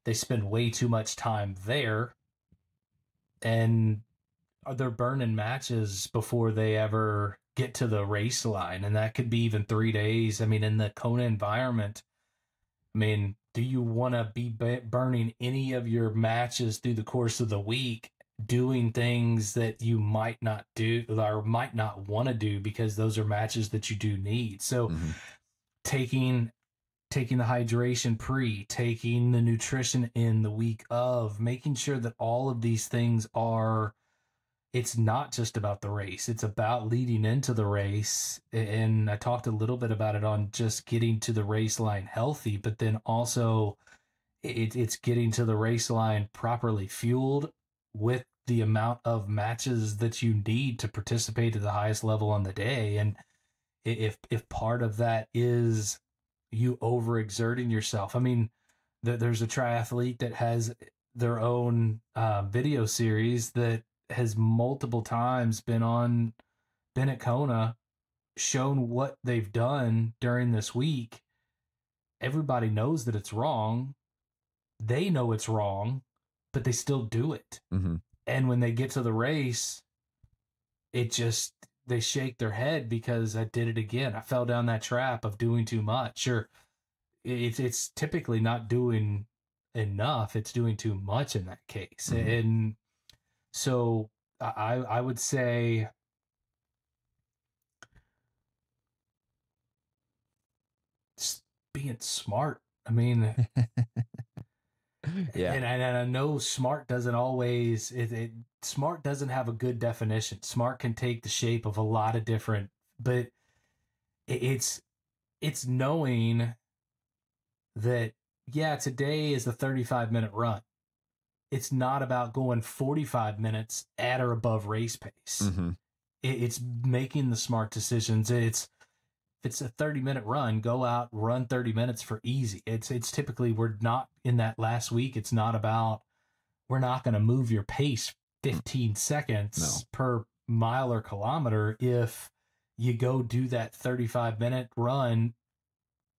They spend way too much time there, and they're burning matches before they ever get to the race line. And that could be even 3 days. I mean, in the Kona environment, I mean, do you want to be burning any of your matches through the course of the week doing things that you might not do or might not want to do, because those are matches that you do need? So taking the hydration taking the nutrition in the week of, making sure that all of these things it's not just about the race. It's about leading into the race. And I talked a little bit about it on just getting to the race line healthy, but then also it's getting to the race line properly fueled with the amount of matches that you need to participate at the highest level on the day. And if part of that is you overexerting yourself, I mean, there's a triathlete that has their own video series that has multiple times been at Kona, shown what they've done during this week. Everybody knows that it's wrong. They know it's wrong, but they still do it. And when they get to the race, they shake their head because I did it again. I fell down that trap of doing too much. Or it's typically not doing enough. It's doing too much in that case. And so I would say just being smart. I mean, yeah. And I know smart doesn't always, smart doesn't have a good definition. Smart can take the shape of a lot of different, but it's knowing that, yeah, today is a 35-minute run. It's not about going 45 minutes at or above race pace. It's making the smart decisions. If it's a 30-minute run, go out, run 30 minutes for easy. It's typically, we're not in that last week. It's not about, we're not going to move your pace 15 seconds per mile or kilometer if you go do that 35-minute run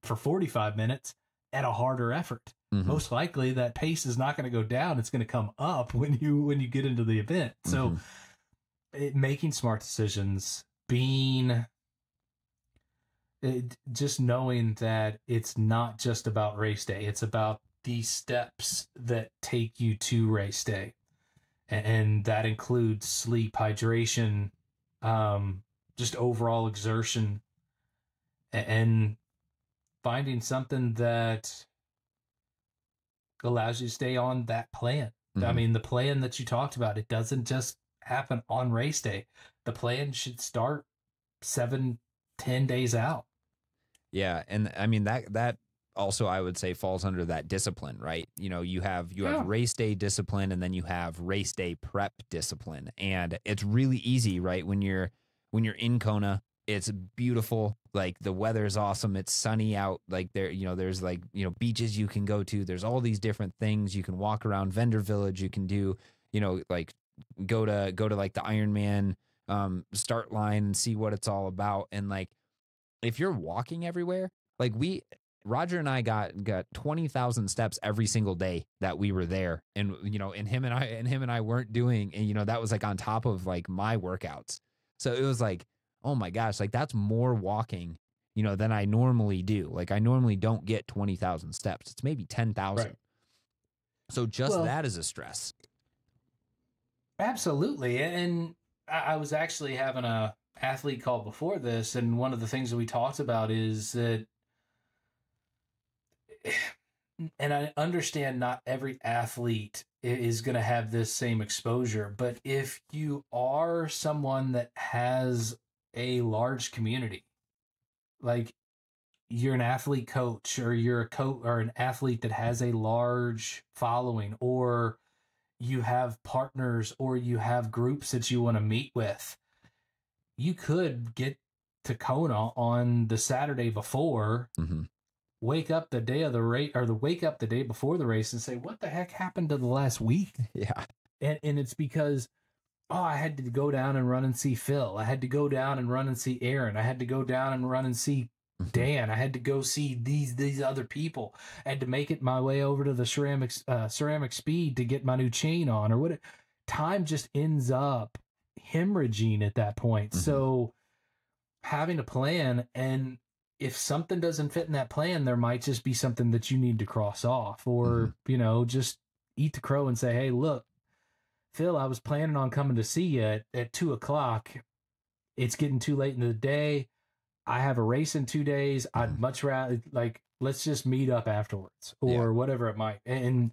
for 45 minutes at a harder effort. most likely that pace is not going to go down. It's going to come up when you get into the event. So making smart decisions, just knowing that it's not just about race day. It's about the steps that take you to race day. And that includes sleep, hydration, just overall exertion, and finding something that allows you to stay on that plan. I mean, the plan that you talked about, it doesn't just happen on race day. The plan should start 7-10 days out. Yeah. And I mean, that also, I would say, falls under that discipline, right? You know, you have race day discipline, and then you have race day prep discipline. And it's really easy, right? When you're in Kona, it's beautiful. Like, the weather is awesome. It's sunny out. Like, there's like, beaches you can go to. There's all these different things. You can walk around Vendor Village. You can do, like go to like the Ironman start line and see what it's all about. And like, if you're walking everywhere, like Roger and I got 20,000 steps every single day that we were there. And, and him and I weren't doing, and, that was like on top of like my workouts. So it was like, oh my gosh, like that's more walking, than I normally do. Like, I normally don't get 20,000 steps. It's maybe 10,000. Right. So that is a stress. Absolutely. And I was actually having a athlete call before this, and one of the things that we talked about is that, and I understand not every athlete is going to have this same exposure, but if you are someone that has a large community, like you're an athlete coach, or you're a coach or an athlete that has a large following, or you have partners, or you have groups that you want to meet with, you could get to Kona on the Saturday before, wake up the day of the race, or wake up the day before the race and say, what the heck happened to the last week? Yeah. And it's because, I had to go down and run and see Phil. I had to go down and run and see Aaron. I had to go down and run and see Dan. I had to go see these other people. I had to make it my way over to the ceramic speed to get my new chain on, or what. Time just ends up hemorrhaging at that point. So having a plan, and if something doesn't fit in that plan, there might just be something that you need to cross off, or, just eat the crow and say, hey, look, Phil, I was planning on coming to see you at 2:00. It's getting too late in the day. I have a race in 2 days. I'd much rather, like, let's just meet up afterwards, or whatever it might. And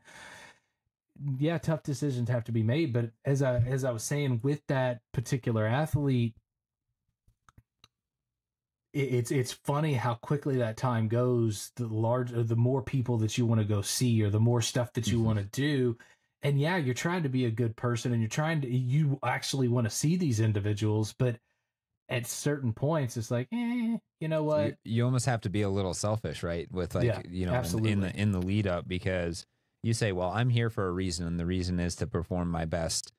yeah, tough decisions have to be made. But as I was saying, with that particular athlete, it's funny how quickly that time goes. The more people that you want to go see, or the more stuff that you want to do. And yeah, you're trying to be a good person, and you actually want to see these individuals, but at certain points, it's like, you know what? You almost have to be a little selfish, right? With like, in the lead up, because you say, well, I'm here for a reason, and the reason is to perform my best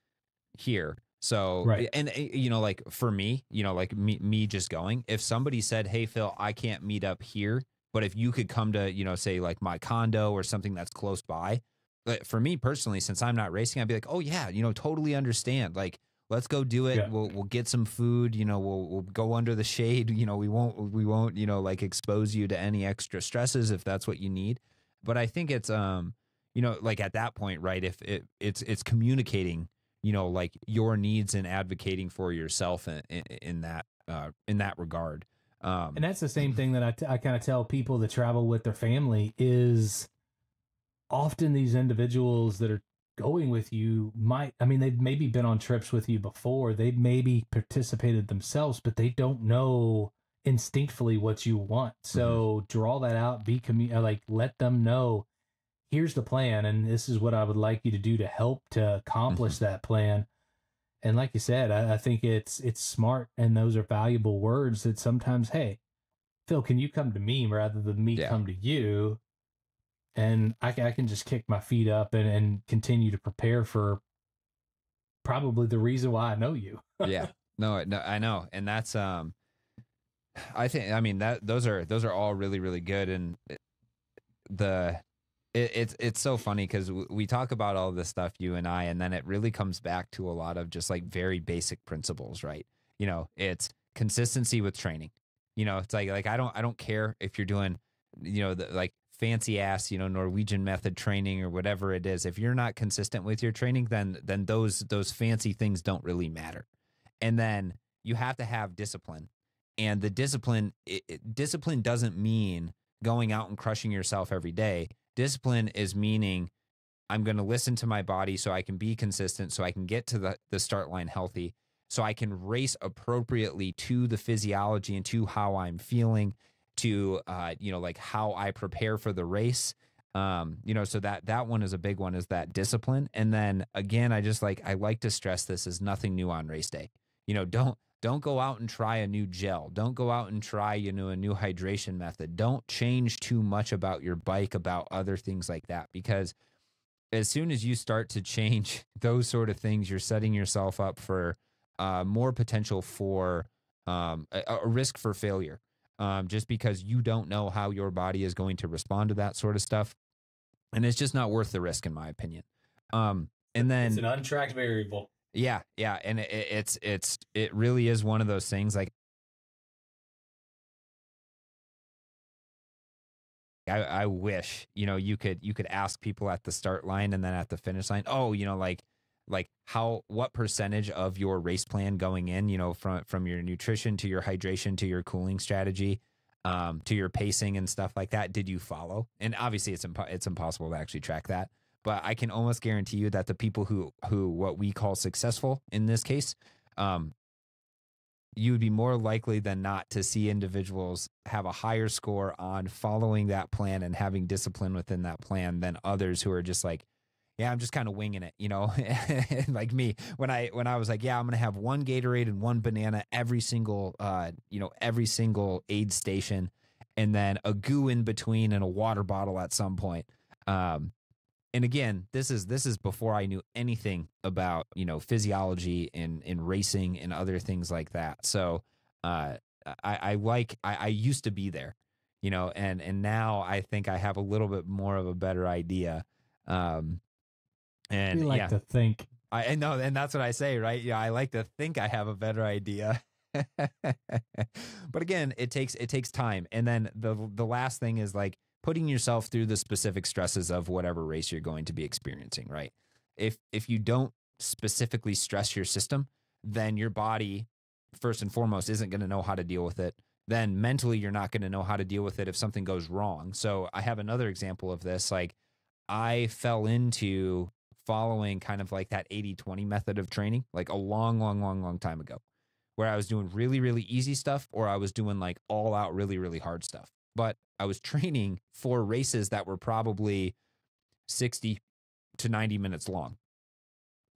here. So, right. And like for me, like me just going, if somebody said, hey, Phil, I can't meet up here, but if you could come to, say like my condo or something that's close by. But for me personally, since I'm not racing, I'd be like, oh yeah, totally understand. Like, let's go do it. Yeah. We'll get some food. We'll go under the shade. We won't like expose you to any extra stresses if that's what you need. But I think it's like at that point, right? If it's communicating, like your needs and advocating for yourself in that regard. And that's the same thing that I kind of tell people that travel with their family is, often these individuals that are going with you they've maybe been on trips with you before. They've maybe participated themselves, but they don't know instinctively what you want. So draw that out, let them know, here's the plan, and this is what I would like you to do to help to accomplish that plan. And like you said, I think it's smart, and those are valuable words that sometimes, hey, Phil, can you come to me rather than me come to you? And I can just kick my feet up and continue to prepare for probably the reason why I know you. Yeah, no, I know. And that's, those are all really, really good. And It's so funny because we talk about all this stuff, you and I, and then it really comes back to a lot of just like very basic principles, right? It's consistency with training. It's like I don't care if you're doing, like fancy ass, Norwegian method training or whatever it is. If you're not consistent with your training, then those fancy things don't really matter. And then you have to have discipline, and the discipline doesn't mean going out and crushing yourself every day. Discipline is meaning I'm going to listen to my body so I can be consistent, so I can get to the start line healthy, so I can race appropriately to the physiology and to how I'm feeling, to, like how I prepare for the race. So that one is a big one, is that discipline. And then again, I like to stress this is nothing new on race day. Don't go out and try a new gel. Don't go out and try, a new hydration method. Don't change too much about your bike, about other things like that, because as soon as you start to change those sort of things, you're setting yourself up for more potential for a risk for failure, just because you don't know how your body is going to respond to that sort of stuff. And it's just not worth the risk, in my opinion. And then it's an untracked variable. Yeah. And it really is one of those things. Like, I wish, you could ask people at the start line and then at the finish line, oh, like what percentage of your race plan going in, from your nutrition to your hydration to your cooling strategy, to your pacing and stuff like that, did you follow? And obviously it's impossible to actually track that. But I can almost guarantee you that the people who what we call successful in this case, you would be more likely than not to see individuals have a higher score on following that plan and having discipline within that plan than others who are just like, yeah, I'm just kind of winging it, like me, when I was like, yeah, I'm going to have one Gatorade and one banana every single aid station, and then a goo in between and a water bottle at some point. And again, this is before I knew anything about, physiology and racing and other things like that. So I used to be there, and now I think I have a little bit more of a better idea. And we like to think. I know, and that's what I say, right? Yeah, I like to think I have a better idea. But again, it takes time. And then the last thing is like putting yourself through the specific stresses of whatever race you're going to be experiencing, right? If you don't specifically stress your system, then your body, first and foremost, isn't going to know how to deal with it. Then mentally, you're not going to know how to deal with it if something goes wrong. So I have another example of this. Like, I fell into following kind of like that 80-20 method of training, like a long time ago, where I was doing really, really easy stuff, or I was doing like all out really, really hard stuff. But I was training for races that were probably 60 to 90 minutes long.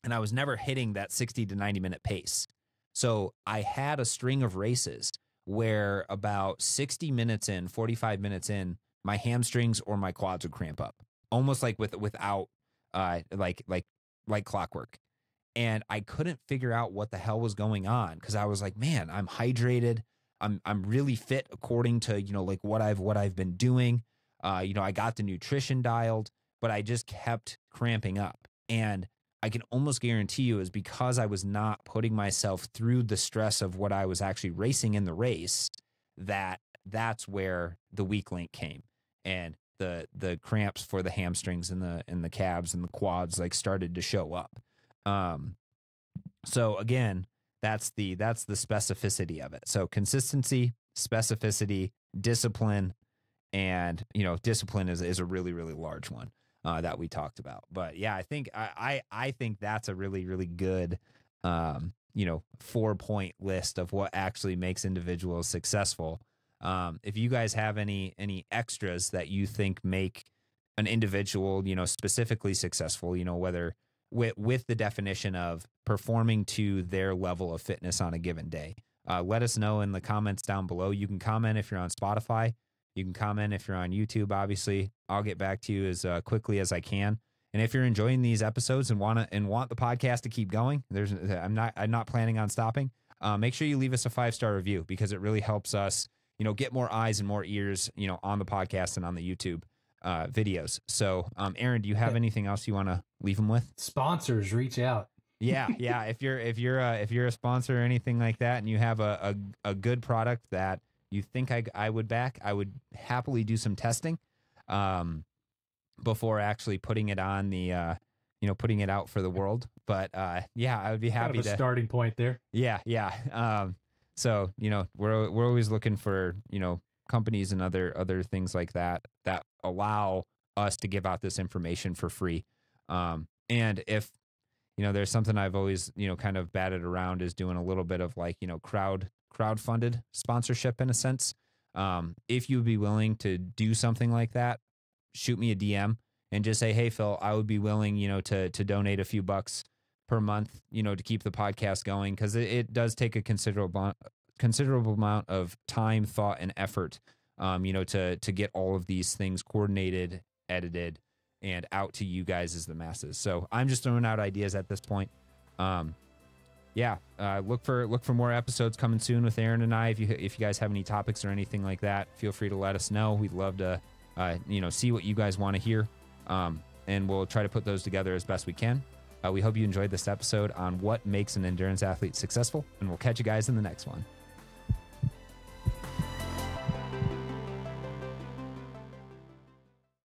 And I was never hitting that 60 to 90 minute pace. So I had a string of races where about 60 minutes in, 45 minutes in, my hamstrings or my quads would cramp up, almost like without like clockwork. And I couldn't figure out what the hell was going on, because I was like, man, I'm hydrated. I'm really fit according to, like what I've been doing. I got the nutrition dialed, but I just kept cramping up. And I can almost guarantee you is because I was not putting myself through the stress of what I was actually racing in the race, that's where the weak link came. And the cramps for the hamstrings and the calves and the quads like started to show up. So again, that's the specificity of it. So consistency, specificity, discipline, and discipline is a really, really large one that we talked about. But yeah, I think I think that's a really, really good 4-point list of what actually makes individuals successful. If you guys have any extras that you think make an individual, specifically successful, whether with the definition of performing to their level of fitness on a given day, let us know in the comments down below. You can comment if you're on Spotify. You can comment if you're on YouTube. Obviously, I'll get back to you as quickly as I can. And if you're enjoying these episodes and want the podcast to keep going, I'm not planning on stopping. Make sure you leave us a 5-star review, because it really helps us, get more eyes and more ears, on the podcast and on the YouTube. videos. So, Aaron, do you have anything else you want to leave them with? Sponsors, reach out. Yeah. If you're a sponsor or anything like that, and you have a good product that you think I would back, I would happily do some testing, before actually putting it on the, putting it out for the world. But yeah, I would be happy kind of a to starting point there. Yeah. So, we're always looking for, companies and other things like that allow us to give out this information for free. And if, there's something I've always, kind of batted around is doing a little bit of like, crowd-funded sponsorship in a sense. If you'd be willing to do something like that, shoot me a DM and just say, hey, Phil, I would be willing, to donate a few bucks per month, to keep the podcast going. Cause it does take a considerable amount of time, thought, and effort, to get all of these things coordinated, edited, and out to you guys as the masses. So I'm just throwing out ideas at this point. Look for more episodes coming soon with Aaron and I. If you guys have any topics or anything like that, feel free to let us know. We'd love to, see what you guys want to hear. And we'll try to put those together as best we can. We hope you enjoyed this episode on what makes an endurance athlete successful, and we'll catch you guys in the next one.